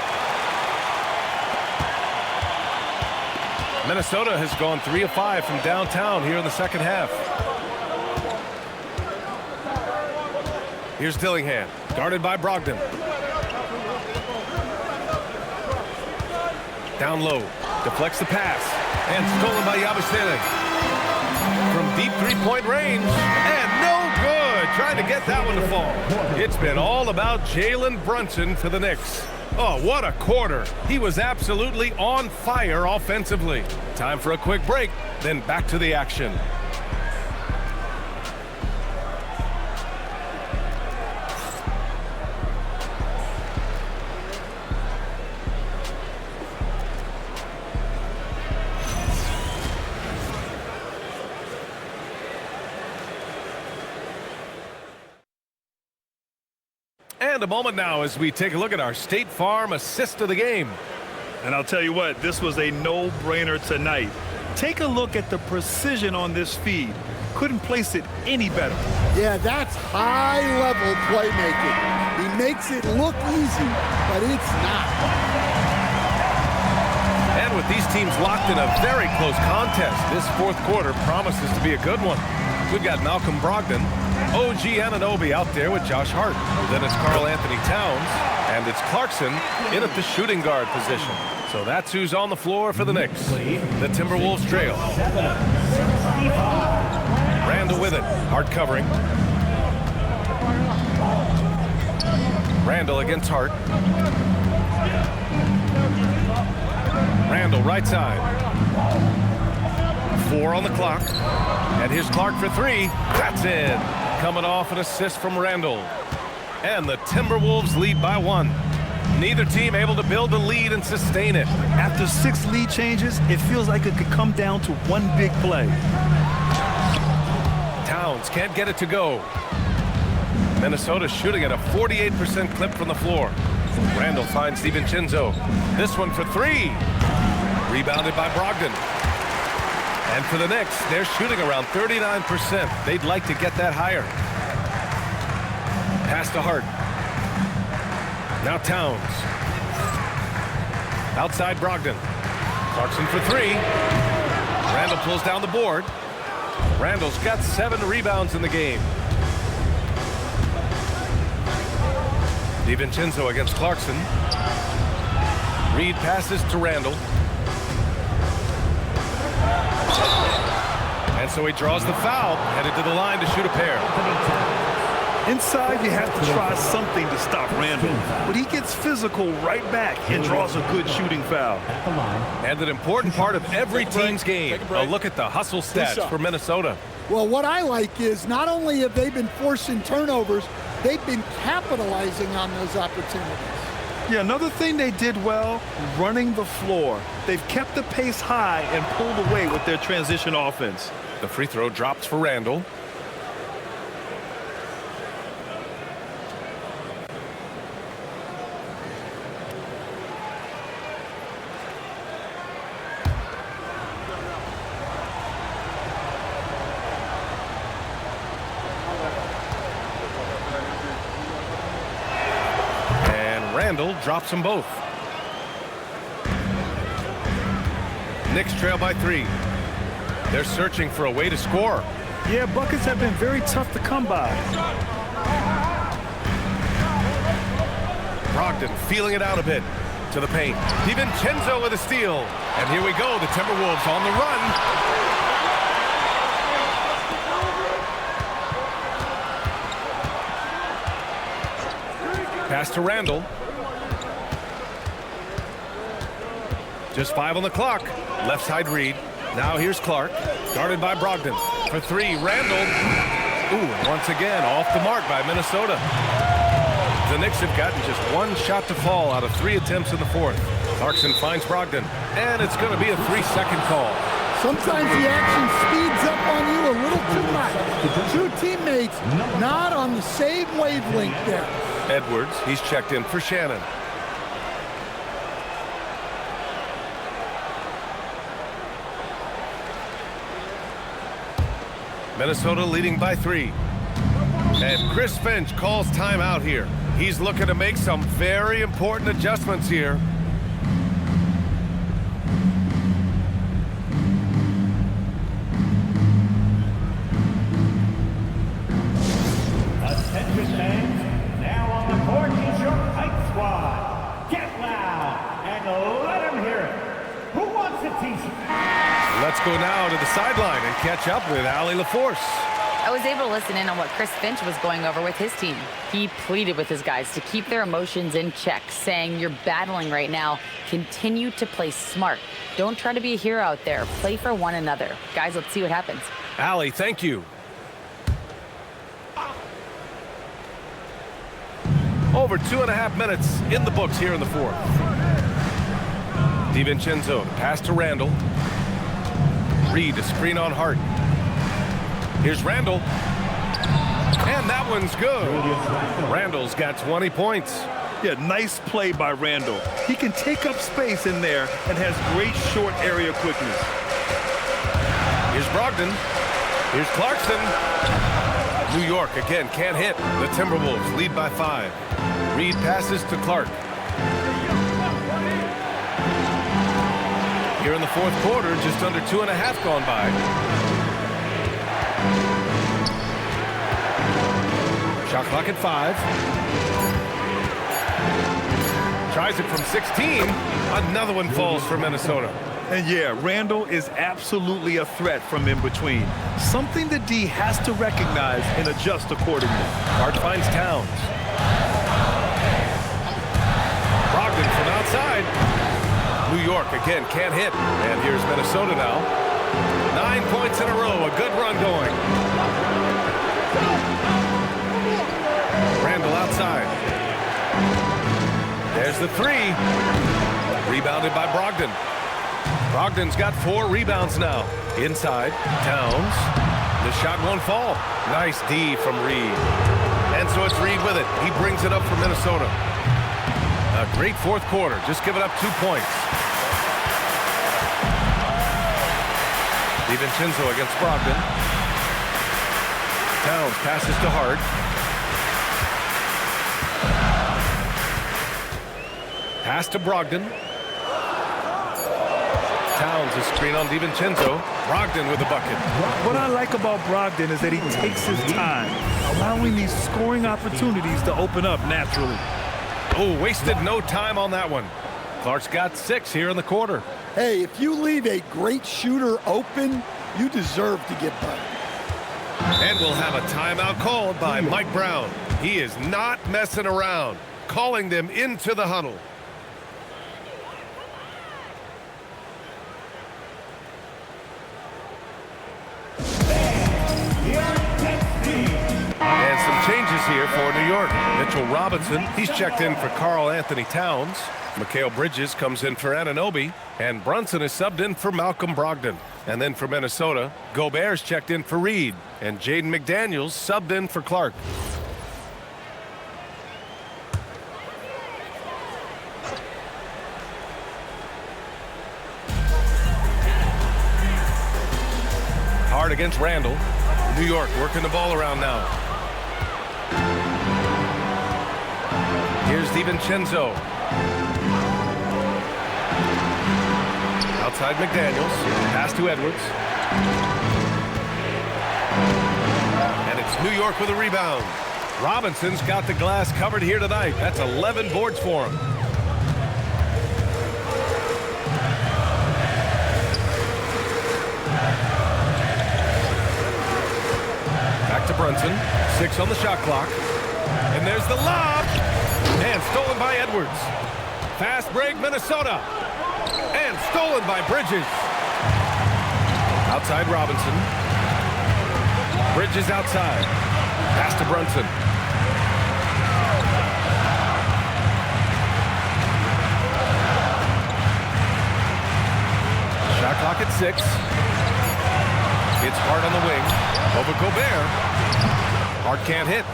Minnesota has gone 3 of 5 from downtown here in the second half. Here's Dillingham, guarded by Brogdon. Down low, deflects the pass, and stolen by Yabusele. From deep three-point range, and no good. Trying to get that one to fall. It's been all about Jalen Brunson for the Knicks. Oh, what a quarter. He was absolutely on fire offensively. Time for a quick break, then back to the action. And a moment now as we take a look at our State Farm assist of the game. And I'll tell you what, this was a no-brainer tonight. Take a look at the precision on this feed. Couldn't place it any better. Yeah, that's high-level playmaking. He makes it look easy, but it's not. And with these teams locked in a very close contest, this fourth quarter promises to be a good one. We've got Malcolm Brogdon, OG Anunoby out there with Josh Hart. Then it's Karl Anthony Towns, and it's Clarkson in at the shooting guard position. So that's who's on the floor for the Knicks. The Timberwolves trail. Randall with it, Hart covering. Randall against Hart. Randall right side. 4 on the clock. And here's Clark for 3. That's in. Coming off an assist from Randall. And the Timberwolves lead by 1. Neither team able to build a lead and sustain it. After 6 lead changes, it feels like it could come down to one big play. Towns can't get it to go. Minnesota shooting at a 48% clip from the floor. Randall finds DiVincenzo. This one for 3. Rebounded by Brogdon. And for the Knicks, they're shooting around 39%. They'd like to get that higher. Pass to Hart. Now Towns. Outside Brogdon. Clarkson for 3. Randall pulls down the board. Randall's got 7 rebounds in the game. DiVincenzo against Clarkson. Reid passes to Randall. And so he draws the foul, headed to the line to shoot a pair. Inside, you have to try something to stop Randall. But he gets physical right back and draws a good shooting foul. And an important part of every team's game. A look at the hustle stats for Minnesota. Well, what I like is not only have they been forcing turnovers, they've been capitalizing on those opportunities. Yeah, another thing they did well, running the floor. They've kept the pace high and pulled away with their transition offense. The free throw drops for Randall. Randall drops them both. Knicks trail by 3. They're searching for a way to score. Yeah, buckets have been very tough to come by. Brogdon feeling it out a bit to the paint. DiVincenzo with a steal. And here we go, the Timberwolves on the run. Pass to Randall. Just 5 on the clock. Left side Reed. Now here's Clark. Guarded by Brogdon. For 3, Randall. Ooh, once again, off the mark by Minnesota. The Knicks have gotten just 1 shot to fall out of 3 attempts in the 4th. Clarkson finds Brogdon, and it's going to be a 3-second call. Sometimes the action speeds up on you a little too much. 2 teammates not on the same wavelength there. Edwards, he's checked in for Shannon. Minnesota leading by 3. And Chris Finch calls timeout here. He's looking to make some very important adjustments here. Attention fans, now on the court is your Kite Squad. Get loud and let them hear it. Who wants a t-shirt? Let's go now to the sideline and catch up with Allie LaForce. I was able to listen in on what Chris Finch was going over with his team. He pleaded with his guys to keep their emotions in check, saying, "You're battling right now. Continue to play smart. Don't try to be a hero out there. Play for one another." Guys, let's see what happens. Allie, thank you. Over 2.5 minutes in the books here in the 4th. DiVincenzo, pass to Randall. Reed, a screen on Hart. Here's Randall. And that one's good. Randall's got 20 points. Yeah, nice play by Randall. He can take up space in there and has great short area quickness. Here's Brogdon. Here's Clarkson. New York again can't hit. The Timberwolves lead by 5. Reed passes to Clark. Here in the 4th quarter, just under 2.5 gone by. Shot clock at 5. Tries it from 16. Another one falls for Minnesota. And yeah, Randall is absolutely a threat from in between. Something the D has to recognize and adjust accordingly. Hart finds Towns. Brogdon from outside. New York again can't hit. And here's Minnesota now. 9 points in a row. A good run going. Randall outside. There's the 3. Rebounded by Brogdon. Brogdon's got 4 rebounds now. Inside, Towns. The shot won't fall. Nice D from Reed. And so it's Reed with it. He brings it up for Minnesota. A great 4th quarter. Just giving up 2 points. DiVincenzo against Brogdon. Towns passes to Hart. Pass to Brogdon. Towns, a screen on DiVincenzo. Brogdon with the bucket. What I like about Brogdon is that he takes his time, allowing these scoring opportunities to open up naturally. Oh, wasted no time on that one. Clark's got 6 here in the quarter. Hey, if you leave a great shooter open, you deserve to get better. And we'll have a timeout called by Mike Brown. He is not messing around, calling them into the huddle. And some changes here for New York. Mitchell Robinson, he's checked in for Karl Anthony Towns. Mikal Bridges comes in for Anunoby. And Brunson is subbed in for Malcolm Brogdon. And then for Minnesota, Gobert's checked in for Reed. And Jaden McDaniels subbed in for Clark. Hard against Randall. New York working the ball around now. Here's DiVincenzo. Outside McDaniels. Pass to Edwards. And it's New York with a rebound. Robinson's got the glass covered here tonight. That's 11 boards for him. Back to Brunson. 6 on the shot clock. And there's the lob. And stolen by Edwards. Fast break, Minnesota. And stolen by Bridges. Outside Robinson. Bridges outside. Pass to Brunson. Shot clock at 6. It's Hart on the wing. Over Gobert. Hart can't hit.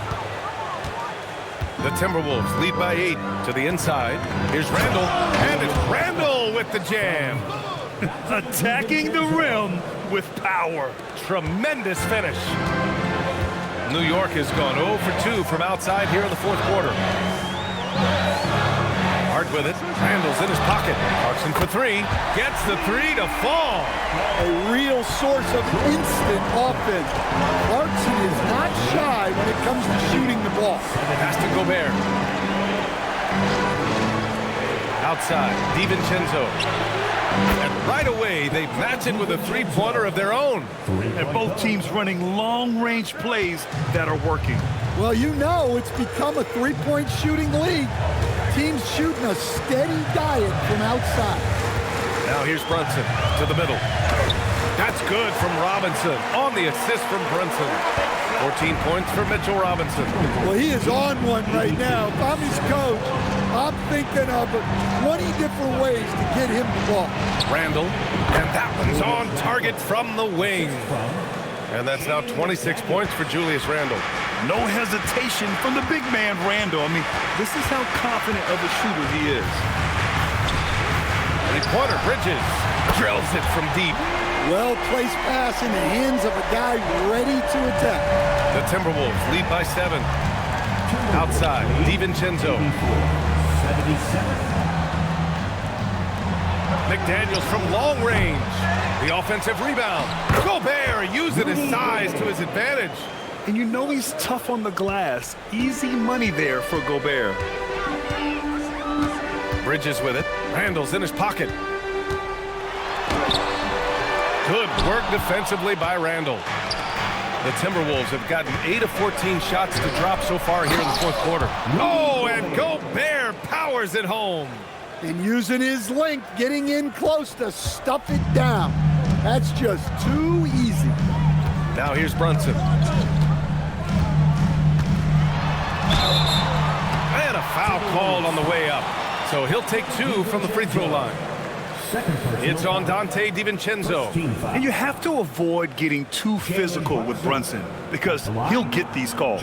The Timberwolves lead by 8 to the inside. Here's Randall. And it's Randall with the jam. Attacking the rim with power. Tremendous finish. New York has gone 0 for 2 from outside here in the fourth quarter. Hart with it. Randall's in his pocket. Clarkson for 3. Gets the 3 to fall. A real source of instant offense. Clarkson is not shy when it comes to shooting the ball. Pass to Gobert. Outside, DiVincenzo. And right away, they match it with a three-pointer of their own. And both teams running long-range plays that are working. Well, you know it's become a three-point shooting league. Teams shooting a steady diet from outside. Now here's Brunson to the middle. That's good from Robinson on the assist from Brunson. 14 points for Mitchell Robinson. Well, he is on one right now. If I'm his coach, I'm thinking of 20 different ways to get him the ball. Randall, and that one's on target from the wing. And that's now 26 points for Julius Randle. No hesitation from the big man, Randall. I mean, this is how confident of a shooter he is. Three-pointer, Bridges drills it from deep. Well-placed pass in the hands of a guy ready to attack. The Timberwolves lead by 7. Outside, DiVincenzo. McDaniels from long range. The offensive rebound. Gobert using his size to his advantage. And you know he's tough on the glass. Easy money there for Gobert. Bridges with it. Randall's in his pocket. Good work defensively by Randall. The Timberwolves have gotten 8 of 14 shots to drop so far here in the fourth quarter. Oh, and Gobert powers it home. And using his length, getting in close to stuff it down. That's just too easy. Now here's Brunson. And a foul called on the way up. So he'll take 2 from the free throw line. It's on Dante DiVincenzo. And you have to avoid getting too physical with Brunson because he'll get these calls.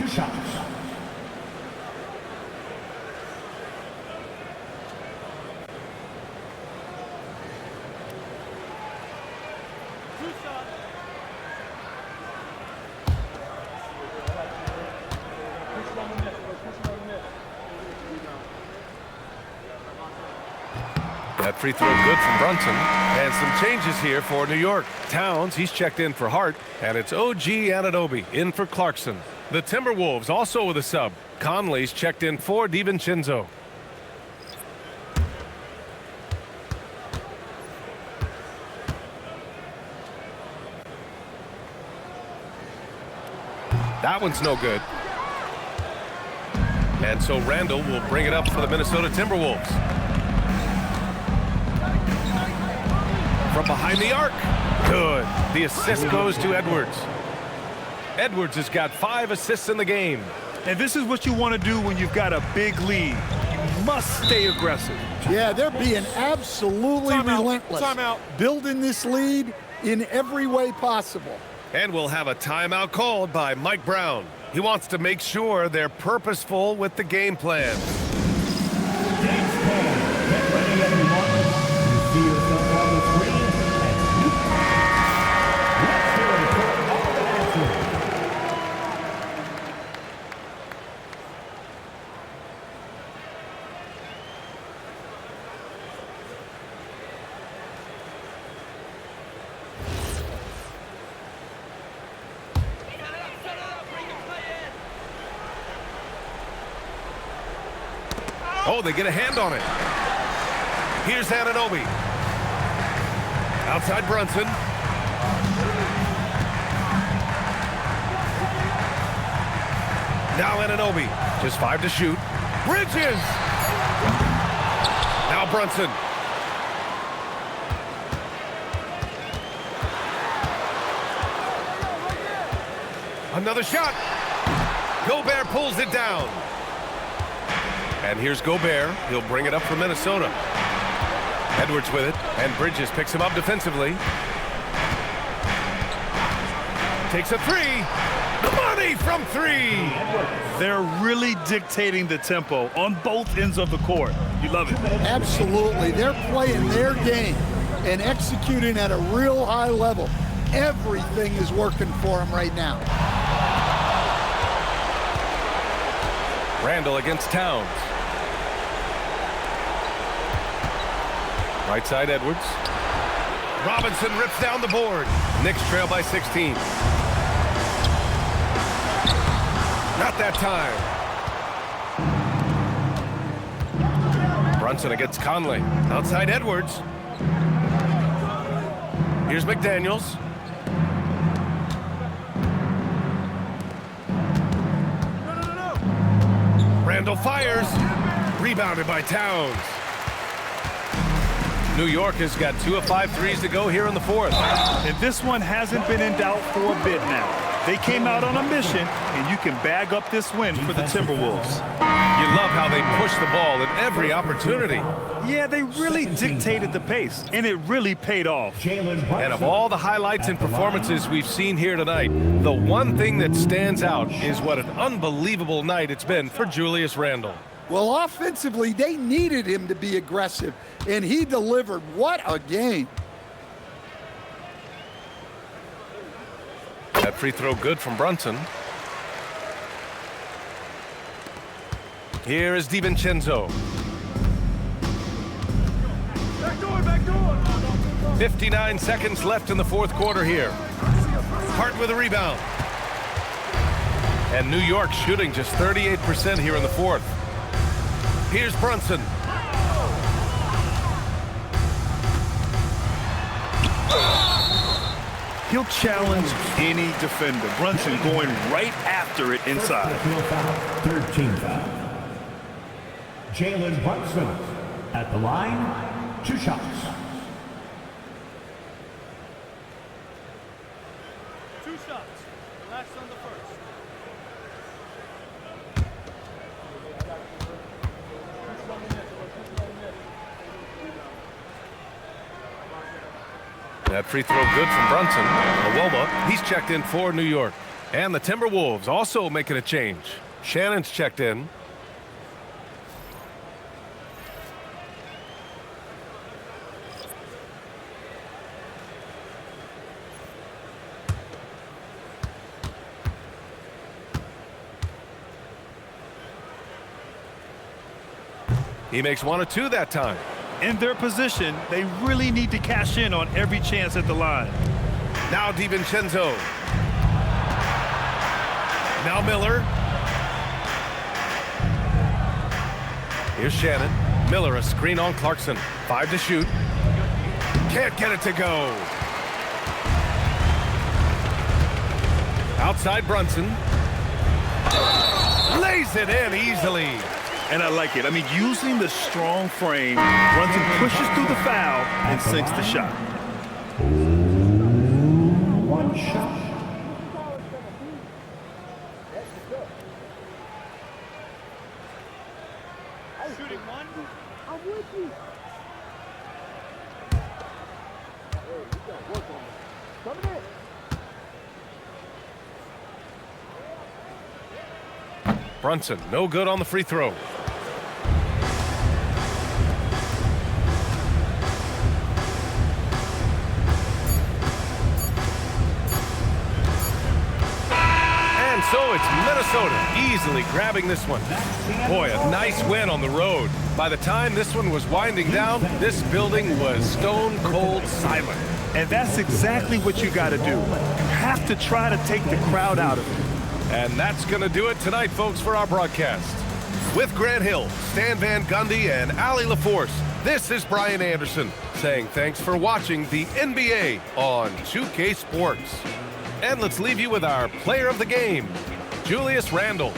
That free throw good from Brunson. And some changes here for New York. Towns, he's checked in for Hart. And it's OG Anunoby in for Clarkson. The Timberwolves also with a sub. Conley's checked in for DiVincenzo. That one's no good. And so Randall will bring it up for the Minnesota Timberwolves. From behind the arc. Good. The assist goes to Edwards. Edwards has got 5 assists in the game. And this is what you want to do when you've got a big lead. You must stay aggressive. Yeah, they're being absolutely relentless. Timeout. Building this lead in every way possible. And we'll have a timeout called by Mike Brown. He wants to make sure they're purposeful with the game plan. Get ready, everyone. You see yourself on the screen. Let's hear it for all the answers. Oh, they get a hand on it. Here's Anunoby. Outside Brunson. Now Anunoby. Just 5 to shoot. Bridges! Now Brunson. Another shot. Gobert pulls it down. And here's Gobert. He'll bring it up for Minnesota. Edwards with it, and Bridges picks him up defensively. Takes a three. Money from 3. They're really dictating the tempo on both ends of the court. You love it. Absolutely. They're playing their game and executing at a real high level. Everything is working for them right now. Randall against Towns. Right side, Edwards. Robinson rips down the board. Knicks trail by 16. Not that time. Brunson against Conley. Outside Edwards. Here's McDaniels. Randall fires. Rebounded by Towns. New York has got 2 of 5 threes to go here in the 4th. And this one hasn't been in doubt for a bit now. They came out on a mission, and you can bag up this win for the Timberwolves. You love how they push the ball at every opportunity. Yeah, they really dictated the pace, and it really paid off. And of all the highlights and performances we've seen here tonight, the one thing that stands out is what an unbelievable night it's been for Julius Randle. Well, offensively, they needed him to be aggressive, and he delivered. What a game. That free throw good from Brunson. Here is DiVincenzo. 59 seconds left in the 4th quarter here. Hart with a rebound. And New York shooting just 38% here in the 4th. Here's Brunson. He'll challenge any defender. Brunson going right after it inside. 13 foul. Jalen Brunson at the line, 2 shots. 2 shots. Relax on the first. That free throw good from Brunson. Awoma, he's checked in for New York. And the Timberwolves also making a change. Shannon's checked in. He makes 1 of 2 that time. In their position, they really need to cash in on every chance at the line. Now DiVincenzo. Now Miller. Here's Shannon. Miller, a screen on Clarkson. 5 to shoot. Can't get it to go. Outside Brunson. Lays it in easily. And I like it. I mean, using the strong frame, Brunson pushes through the foul and sinks the shot. 1 shot. Shooting 1. I'm with you. Coming in. Brunson, no good on the free throw. And so it's Minnesota easily grabbing this one. Boy, a nice win on the road. By the time this one was winding down, this building was stone cold silent. And that's exactly what you got to do. You have to try to take the crowd out of it. And that's going to do it tonight, folks, for our broadcast. With Grant Hill, Stan Van Gundy, and Ali LaForce, this is Brian Anderson saying thanks for watching the NBA on 2K Sports. And let's leave you with our player of the game, Julius Randle.